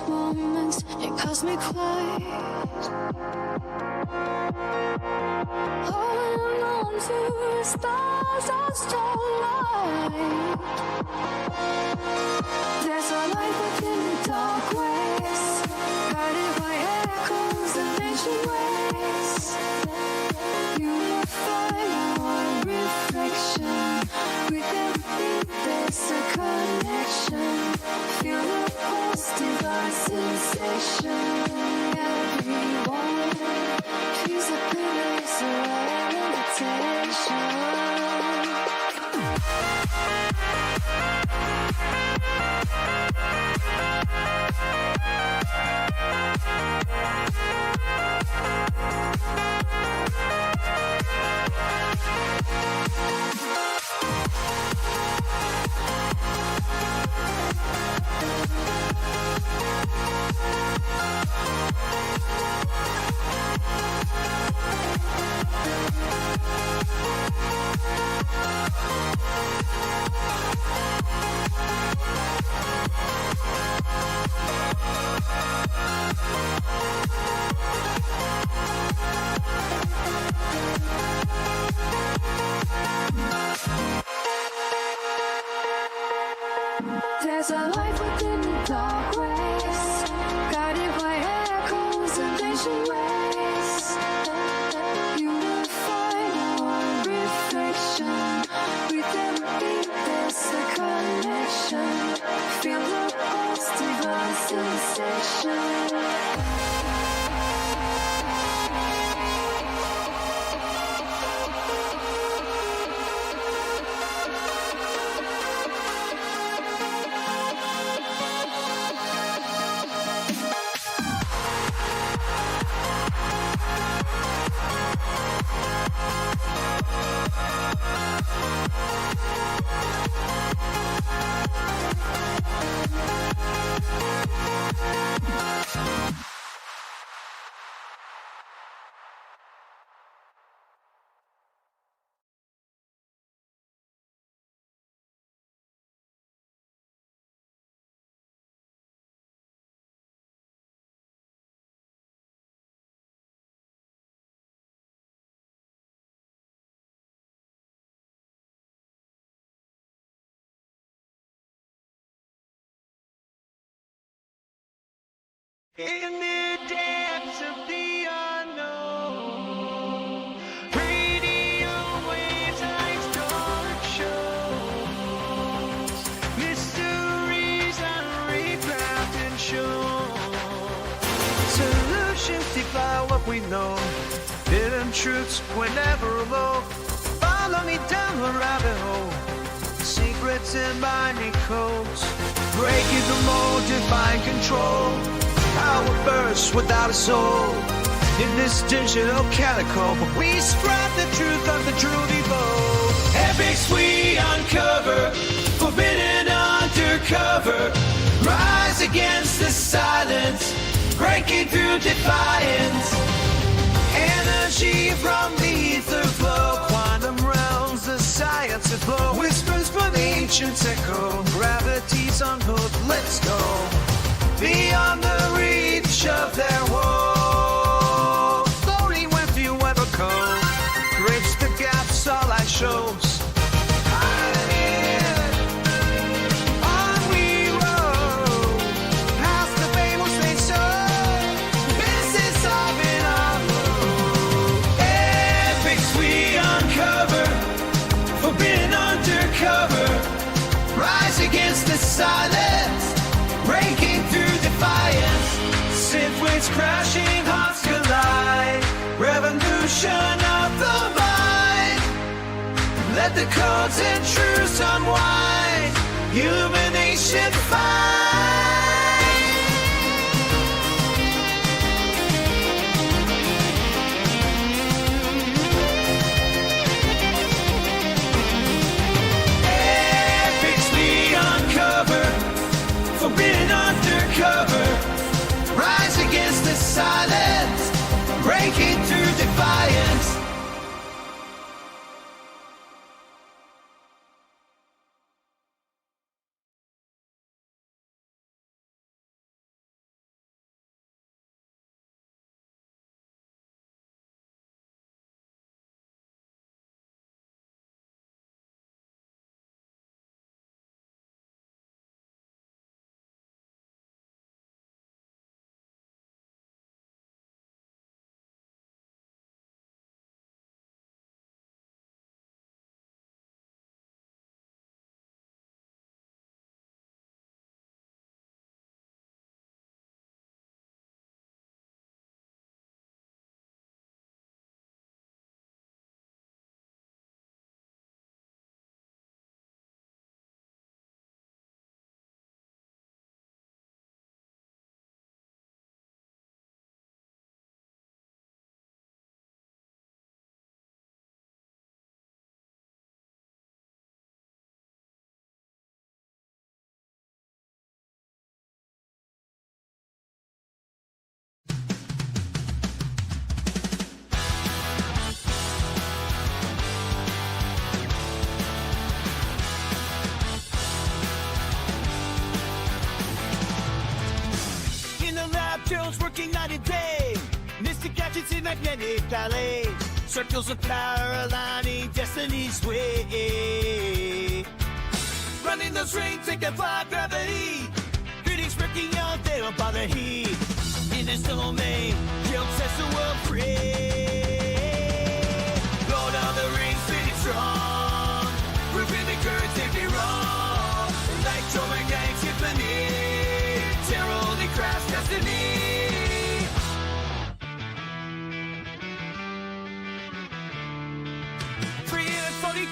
moments, it caused me quite. Holding on to the stars of starlight. There's a light within the dark waves, guided by echoes of ancient ways. Unify our reflection. With everything there's a connection. Feel the positive sensation. Everyone feels the goodness of invitation. There's a light within the dark waves, guided by echoes of ancient ways. Unify our reflection. With every there's a connection. Feel the positive sensation. In the depths of the unknown, radio waves like dark shows, mysteries unregraphed and shown. Solutions defy what we know, hidden truths we're never alone. Follow me down the rabbit hole, secrets and binding codes, breaking the mold, define control. Power bursts without a soul in this digital catacomb. We spread the truth of the truly bold. Epics we uncover, forbidden undercover. Rise against the silence, breaking through defiance. Energy from the ether flow, quantum realms, the science of flow. Whispers from ancients echo, gravity's unhooked, let's go. Beyond the reach of their woe, floating with you ever come. Bridge the gaps, all light shows. Pioneer, on we roll, past the famous station. This is solving our road. Epics we uncover, forbidden undercover. Rise against the silence, breaking through defiance. Synth waves crashing, hearts collide. Revolution of the mind. Let the codes and truths unwind. Illumination find. Epics we uncover, forbidden undercover. Rise against the silence, breaking through defiance. working night and day. Mystic gadgets in magnetic ballet. Circles of power aligning destiny's way. Running those rings, they defy gravity. Critics breaking out, they don't bother heat. In this domain, guilt sets the world free. Lord of the Rings, pretty strong. Proving the currents if they wrong. Electromagnetic symphony. Terror only crafts destiny.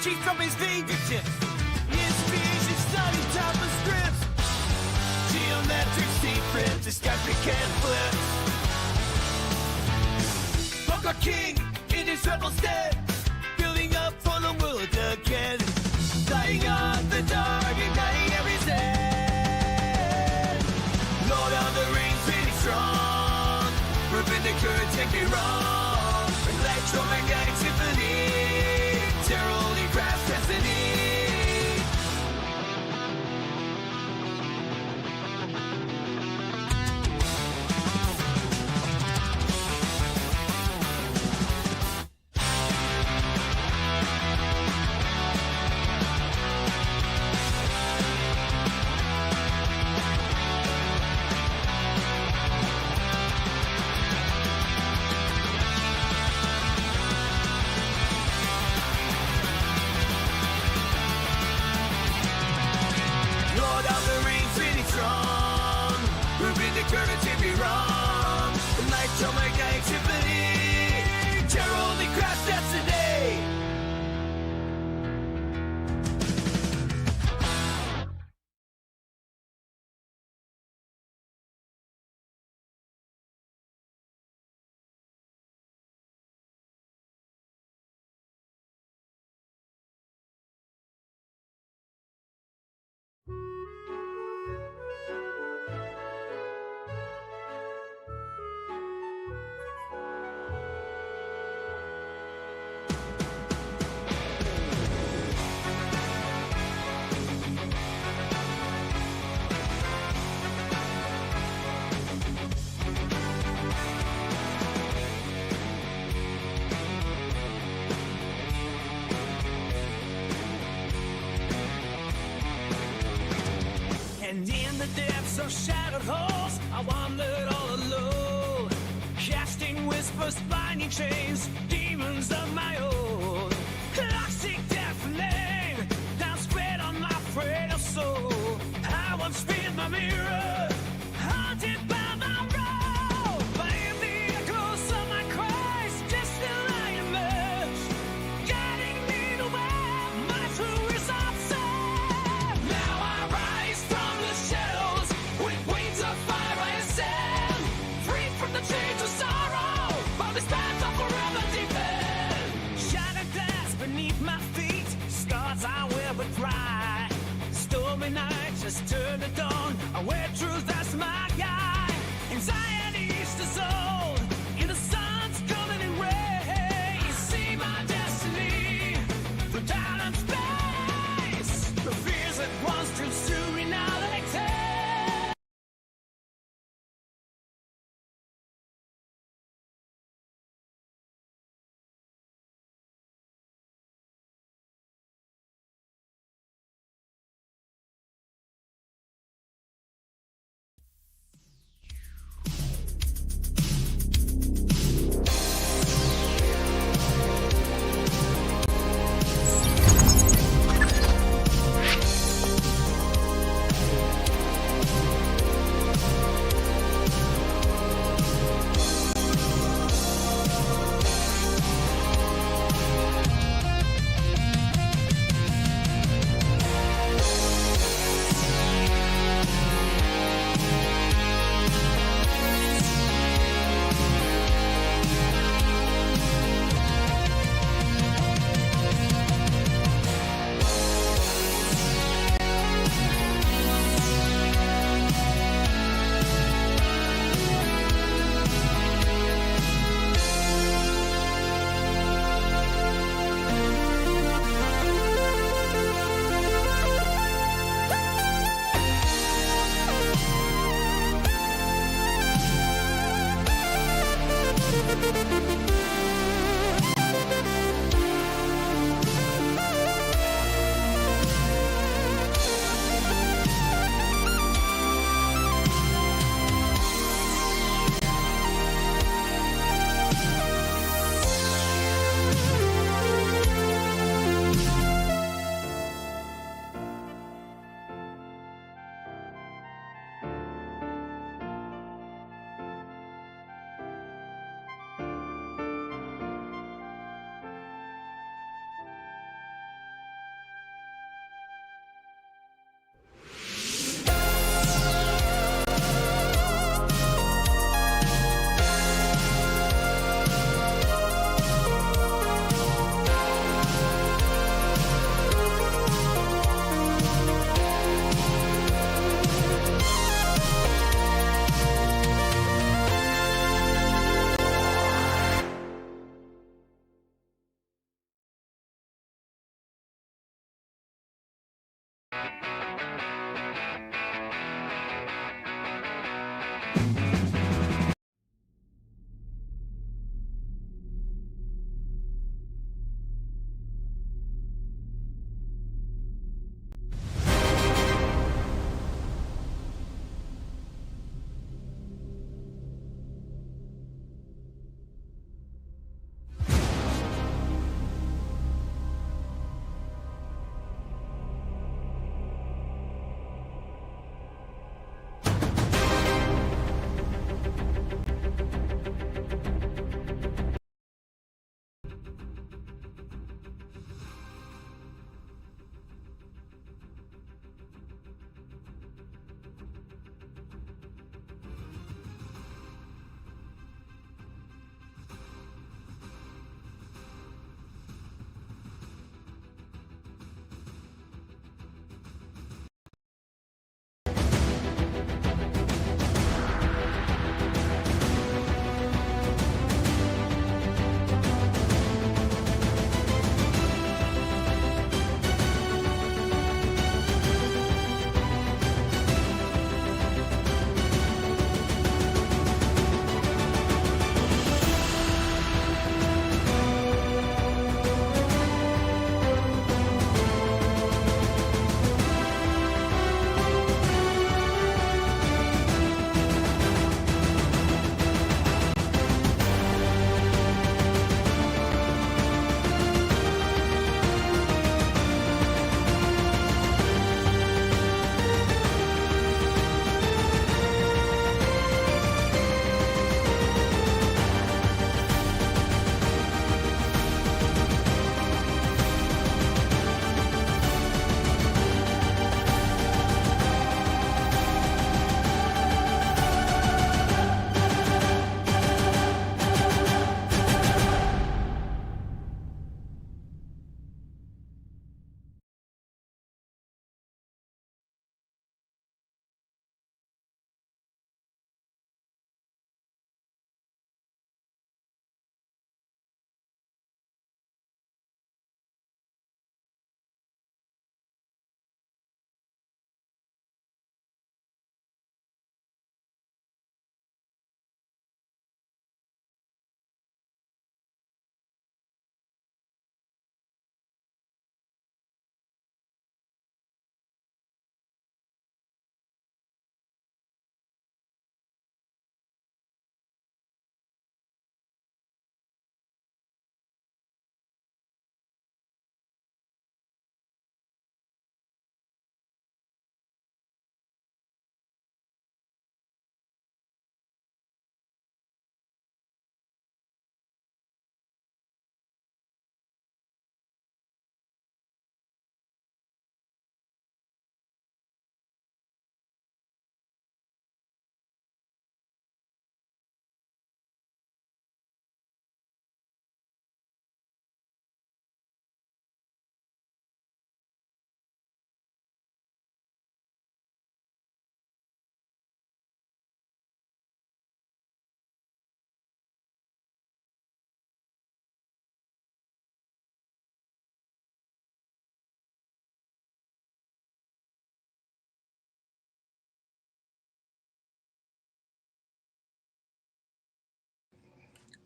Cheap from his fingertips. Inspiration study top of scripts. Geometric secrets, this guy can't flip. Like a king in his rebel stead, building up for the world again. Lighting up the dark, igniting every stand. Lord of the Rings, pretty strong. Perpendicular, take me wrong. Electromagnetic symphony. Terror only crafts destiny. And in the depths of shattered halls, I wandered all alone, casting whispers, binding chains, demons of my own. Toxic deafening, down spread on my frail soul. I once spin my mirror, haunted by my role. But in the echoes of my cries, just still I emerge, guiding me to where my true results are. Now I rise from the shadows, with wings of fire I ascend, free from the chains of sorrow, from this path of forever defend. Shattered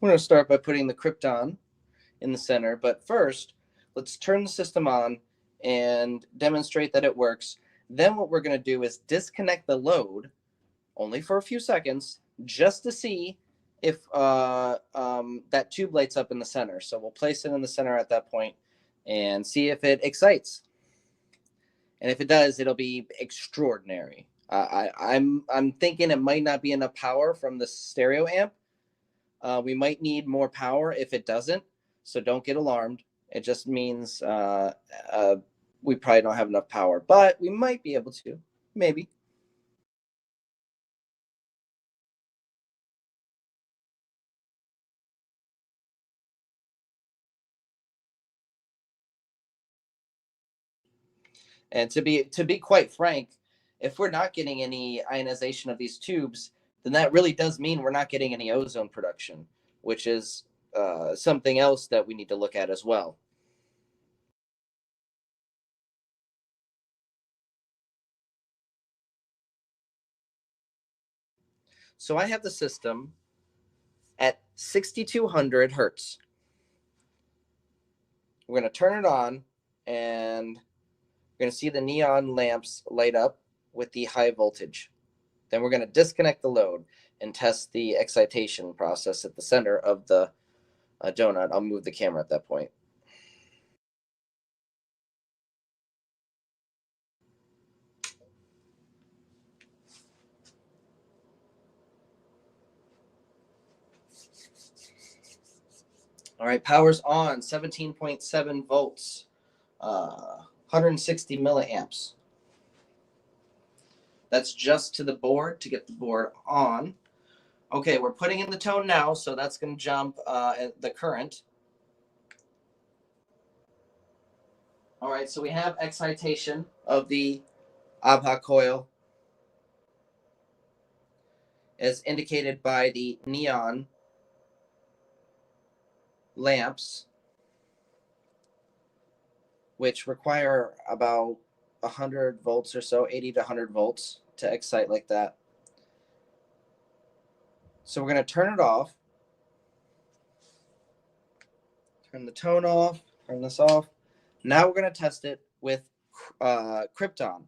We're going to start by putting the krypton in the center, but first, let's turn the system on and demonstrate that it works. Then what we're going to do is disconnect the load, only for a few seconds, just to see if that tube lights up in the center. So we'll place it in the center at that point and see if it excites. And if it does, it'll be extraordinary. I'm thinking it might not be enough power from the stereo amp. We might need more power if it doesn't, so don't get alarmed. It just means we probably don't have enough power, but we might be able to, maybe. And to be quite frank, if we're not getting any ionization of these tubes, then that really does mean we're not getting any ozone production, which is something else that we need to look at as well. So I have the system at 6,200 hertz. We're going to turn it on, and we're going to see the neon lamps light up with the high voltage. Then we're going to disconnect the load and test the excitation process at the center of the donut. I'll move the camera at that point. All right, power's on, 17.7 volts, 160 milliamps. That's just to the board to get the board on. Okay, we're putting in the tone now, so that's going to jump the current. All right, so we have excitation of the ABHA coil as indicated by the neon lamps, which require about 100 volts or so, 80 to 100 volts to excite like that. So we're going to turn it off. Turn the tone off, turn this off. Now we're going to test it with krypton.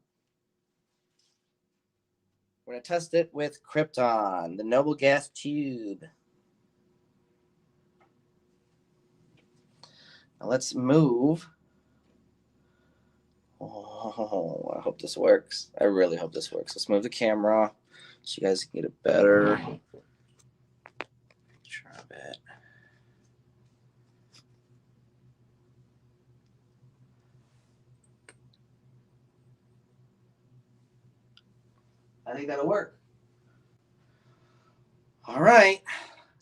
We're going to test it with krypton, the noble gas tube. Now let's move. Oh, I hope this works. I really hope this works. Let's move the camera so you guys can get a better try it. I think that'll work. All right.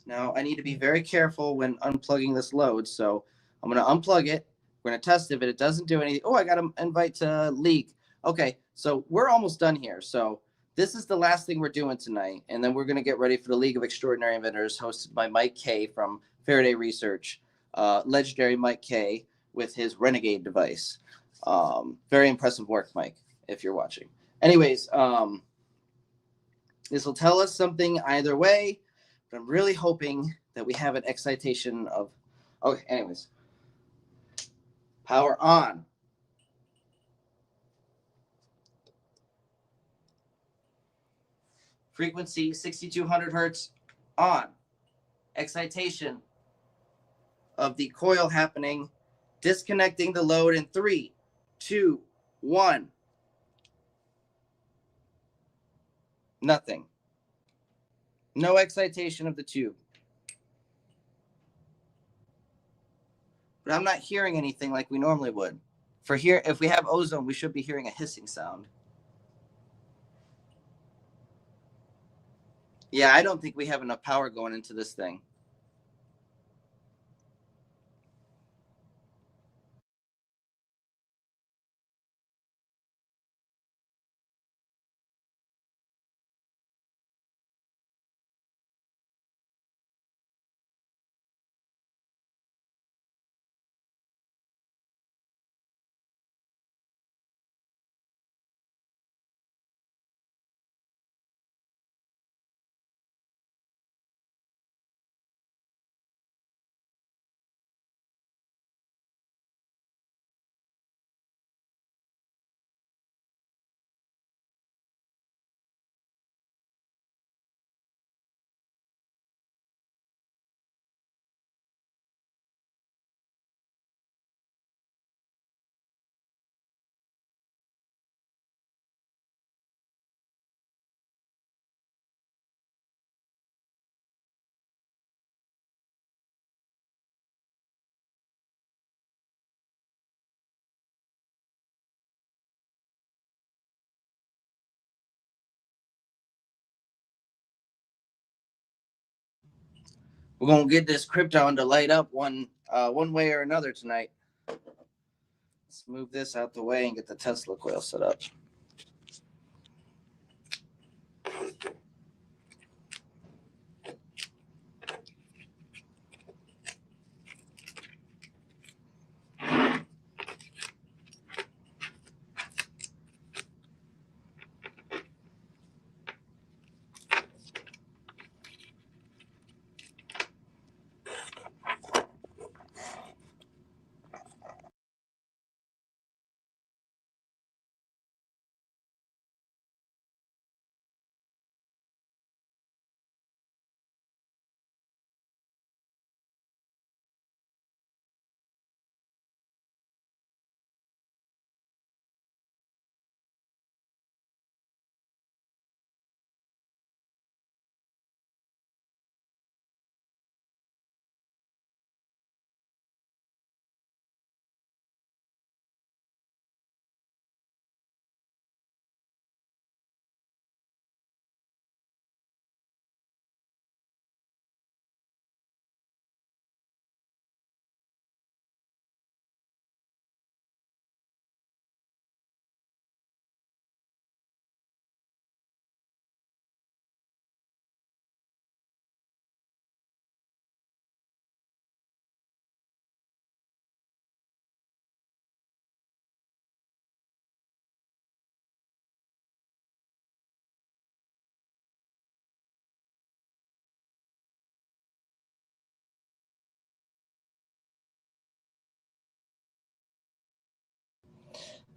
Now I need to be very careful when unplugging this load. So I'm going to unplug it. We're going to test it, but it doesn't do anything. Oh, I got to invite to leak. Okay, so we're almost done here. So this is the last thing we're doing tonight. And then we're going to get ready for the League of Extraordinary Inventors hosted by Mike K from Faraday Research. Legendary Mike K with his Renegade device. Very impressive work, Mike, if you're watching. Anyways, this will tell us something either way, but I'm really hoping that we have an excitation of... Okay, anyways. Power on. Frequency 6,200 hertz on. Excitation of the coil happening. Disconnecting the load in 3, 2, 1. Nothing. No excitation of the tube. But I'm not hearing anything like we normally would. For here, if we have ozone, we should be hearing a hissing sound. Yeah, I don't think we have enough power going into this thing. We're gonna get this Krypton to light up one way or another tonight. Let's move this out the way and get the Tesla coil set up.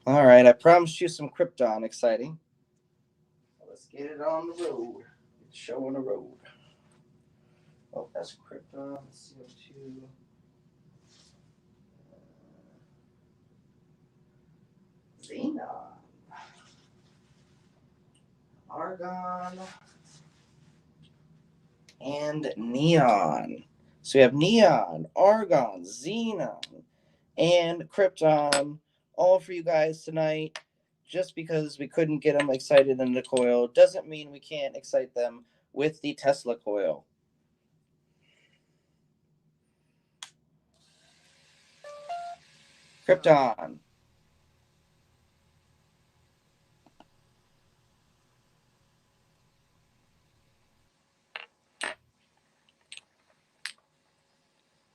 All right, I promised you some Krypton exciting. Let's get it on the road. Get the show on the road. Oh, that's Krypton, CO2. Xenon. Argon. And neon. So we have neon, argon, xenon, and krypton, all for you guys tonight. Just because we couldn't get them excited in the coil doesn't mean we can't excite them with the Tesla coil. Krypton.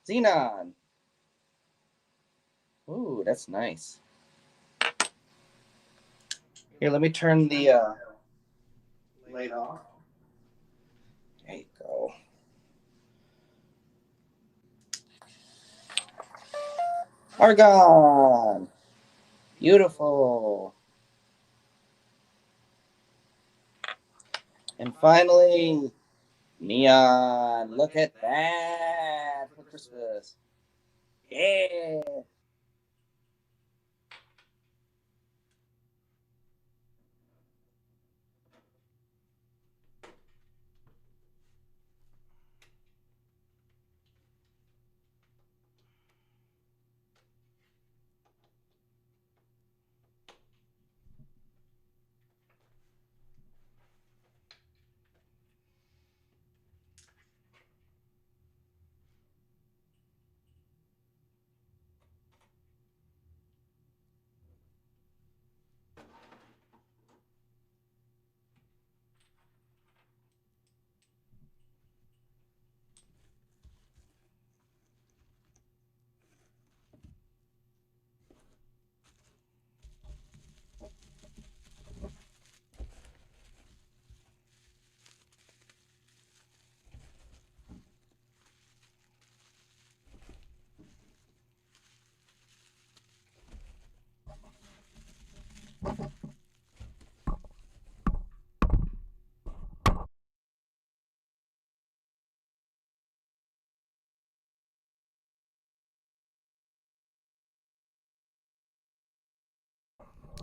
Xenon. Ooh, that's nice. Here, let me turn the light off. There you go. Argon. Beautiful. And finally, neon. Look at that for Christmas. Yeah.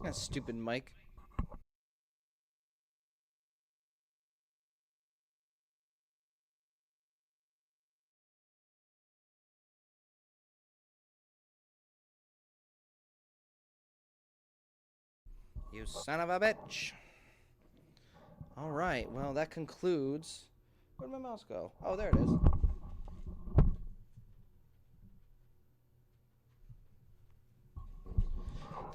That stupid mic. You son of a bitch. All right, well, that concludes... Where'd my mouse go? Oh, there it is.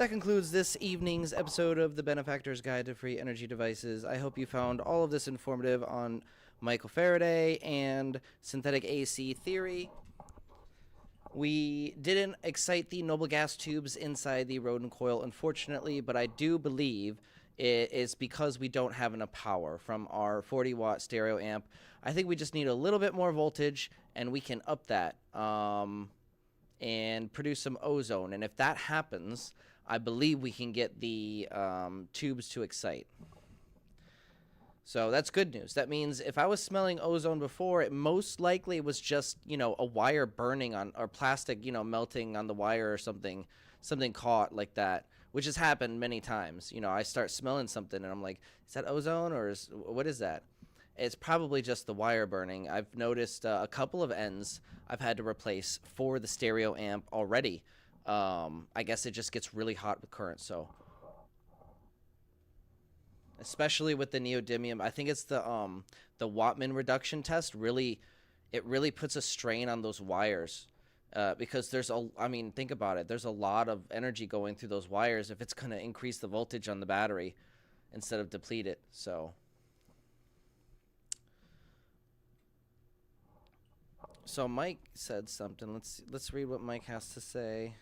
That concludes this evening's episode of the Benefactor's Guide to Free Energy Devices. I hope you found all of this informative on Michael Faraday and synthetic AC theory. We didn't excite the noble gas tubes inside the rodent coil, unfortunately, but I do believe it is because we don't have enough power from our 40-watt stereo amp. I think we just need a little bit more voltage, and we can up that and produce some ozone. And if that happens, I believe we can get the tubes to excite. So that's good news. That means if I was smelling ozone before, it most likely was just, you know, a wire burning on, or plastic, you know, melting on the wire or something caught like that, which has happened many times. You know, I start smelling something and I'm like, is that ozone or what is that? It's probably just the wire burning. I've noticed a couple of ends I've had to replace for the stereo amp already. I guess it just gets really hot with current, so. Especially with the neodymium, I think it's the Wattman reduction test. It really puts a strain on those wires because I mean, think about it. There's a lot of energy going through those wires if it's going to increase the voltage on the battery instead of deplete it. So Mike said something. Let's read what Mike has to say.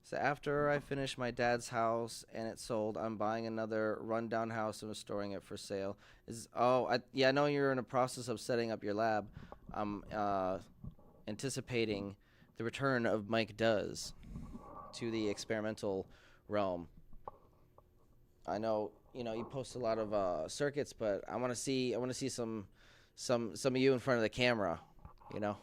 So after I finish my dad's house and it's sold, I'm buying another rundown house and restoring it for sale. Yeah, I know you're in a process of setting up your lab. I'm anticipating the return of Mike Does to the experimental realm. I know, you know, you post a lot of circuits, but I want to see some of you in front of the camera, you know.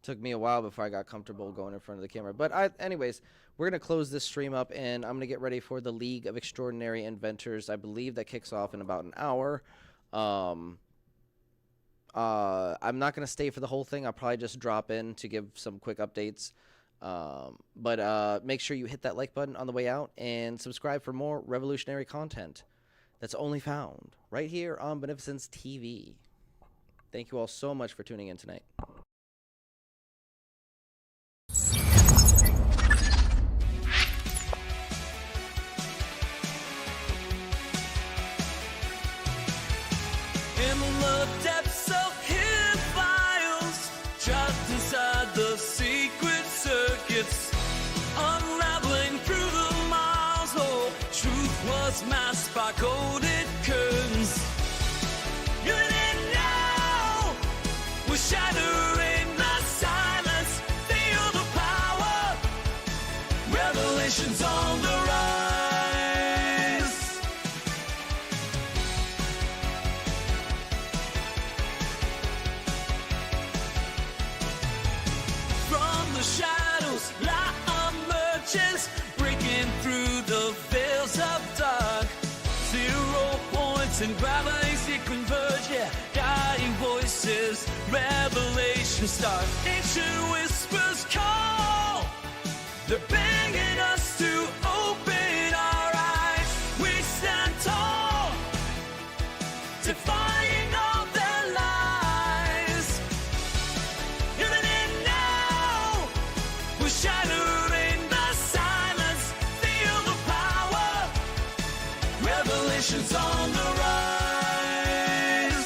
Took me a while before I got comfortable going in front of the camera. But anyways, we're going to close this stream up, and I'm going to get ready for the League of Extraordinary Inventors. I believe that kicks off in about an hour. I'm not going to stay for the whole thing. I'll probably just drop in to give some quick updates. But make sure you hit that like button on the way out and subscribe for more revolutionary content that's only found right here on Beneficence TV. Thank you all so much for tuning in tonight. In the depths of hidden files, trapped inside the secret circuits, unraveling through the miles. Oh, truth was masked by coded curtains. You didn't know, we're shattering the silence. Feel the power, revelations on the rise. Shadows, light emerges, breaking through the veils of dark. 0 points and gravity converge, yeah. Guiding voices, revelation start. Ancient whispers call, they're begging us to open our eyes. We stand tall, defying all their lies. We're shattering the silence, feel the power, revelations on the rise.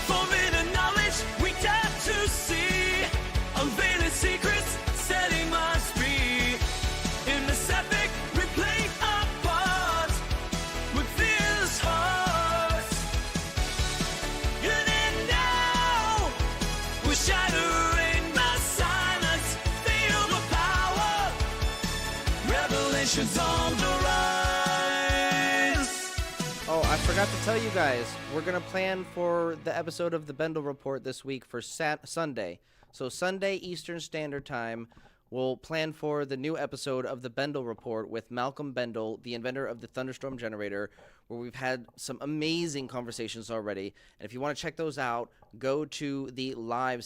Forbidden knowledge we dare to see, unveiling secrets, setting minds free. In this epic, we play our part with fierce hearts. You didn't know, we're shattering the silence. Feel the power, revelations on the rise. Oh, I forgot to tell you guys, we're going to plan for the episode of the Bendel Report this week for Sunday. So Sunday, Eastern Standard Time, we'll plan for the new episode of the Bendel Report with Malcolm Bendel, the inventor of the thunderstorm generator, where we've had some amazing conversations already. And if you want to check those out, go to the live section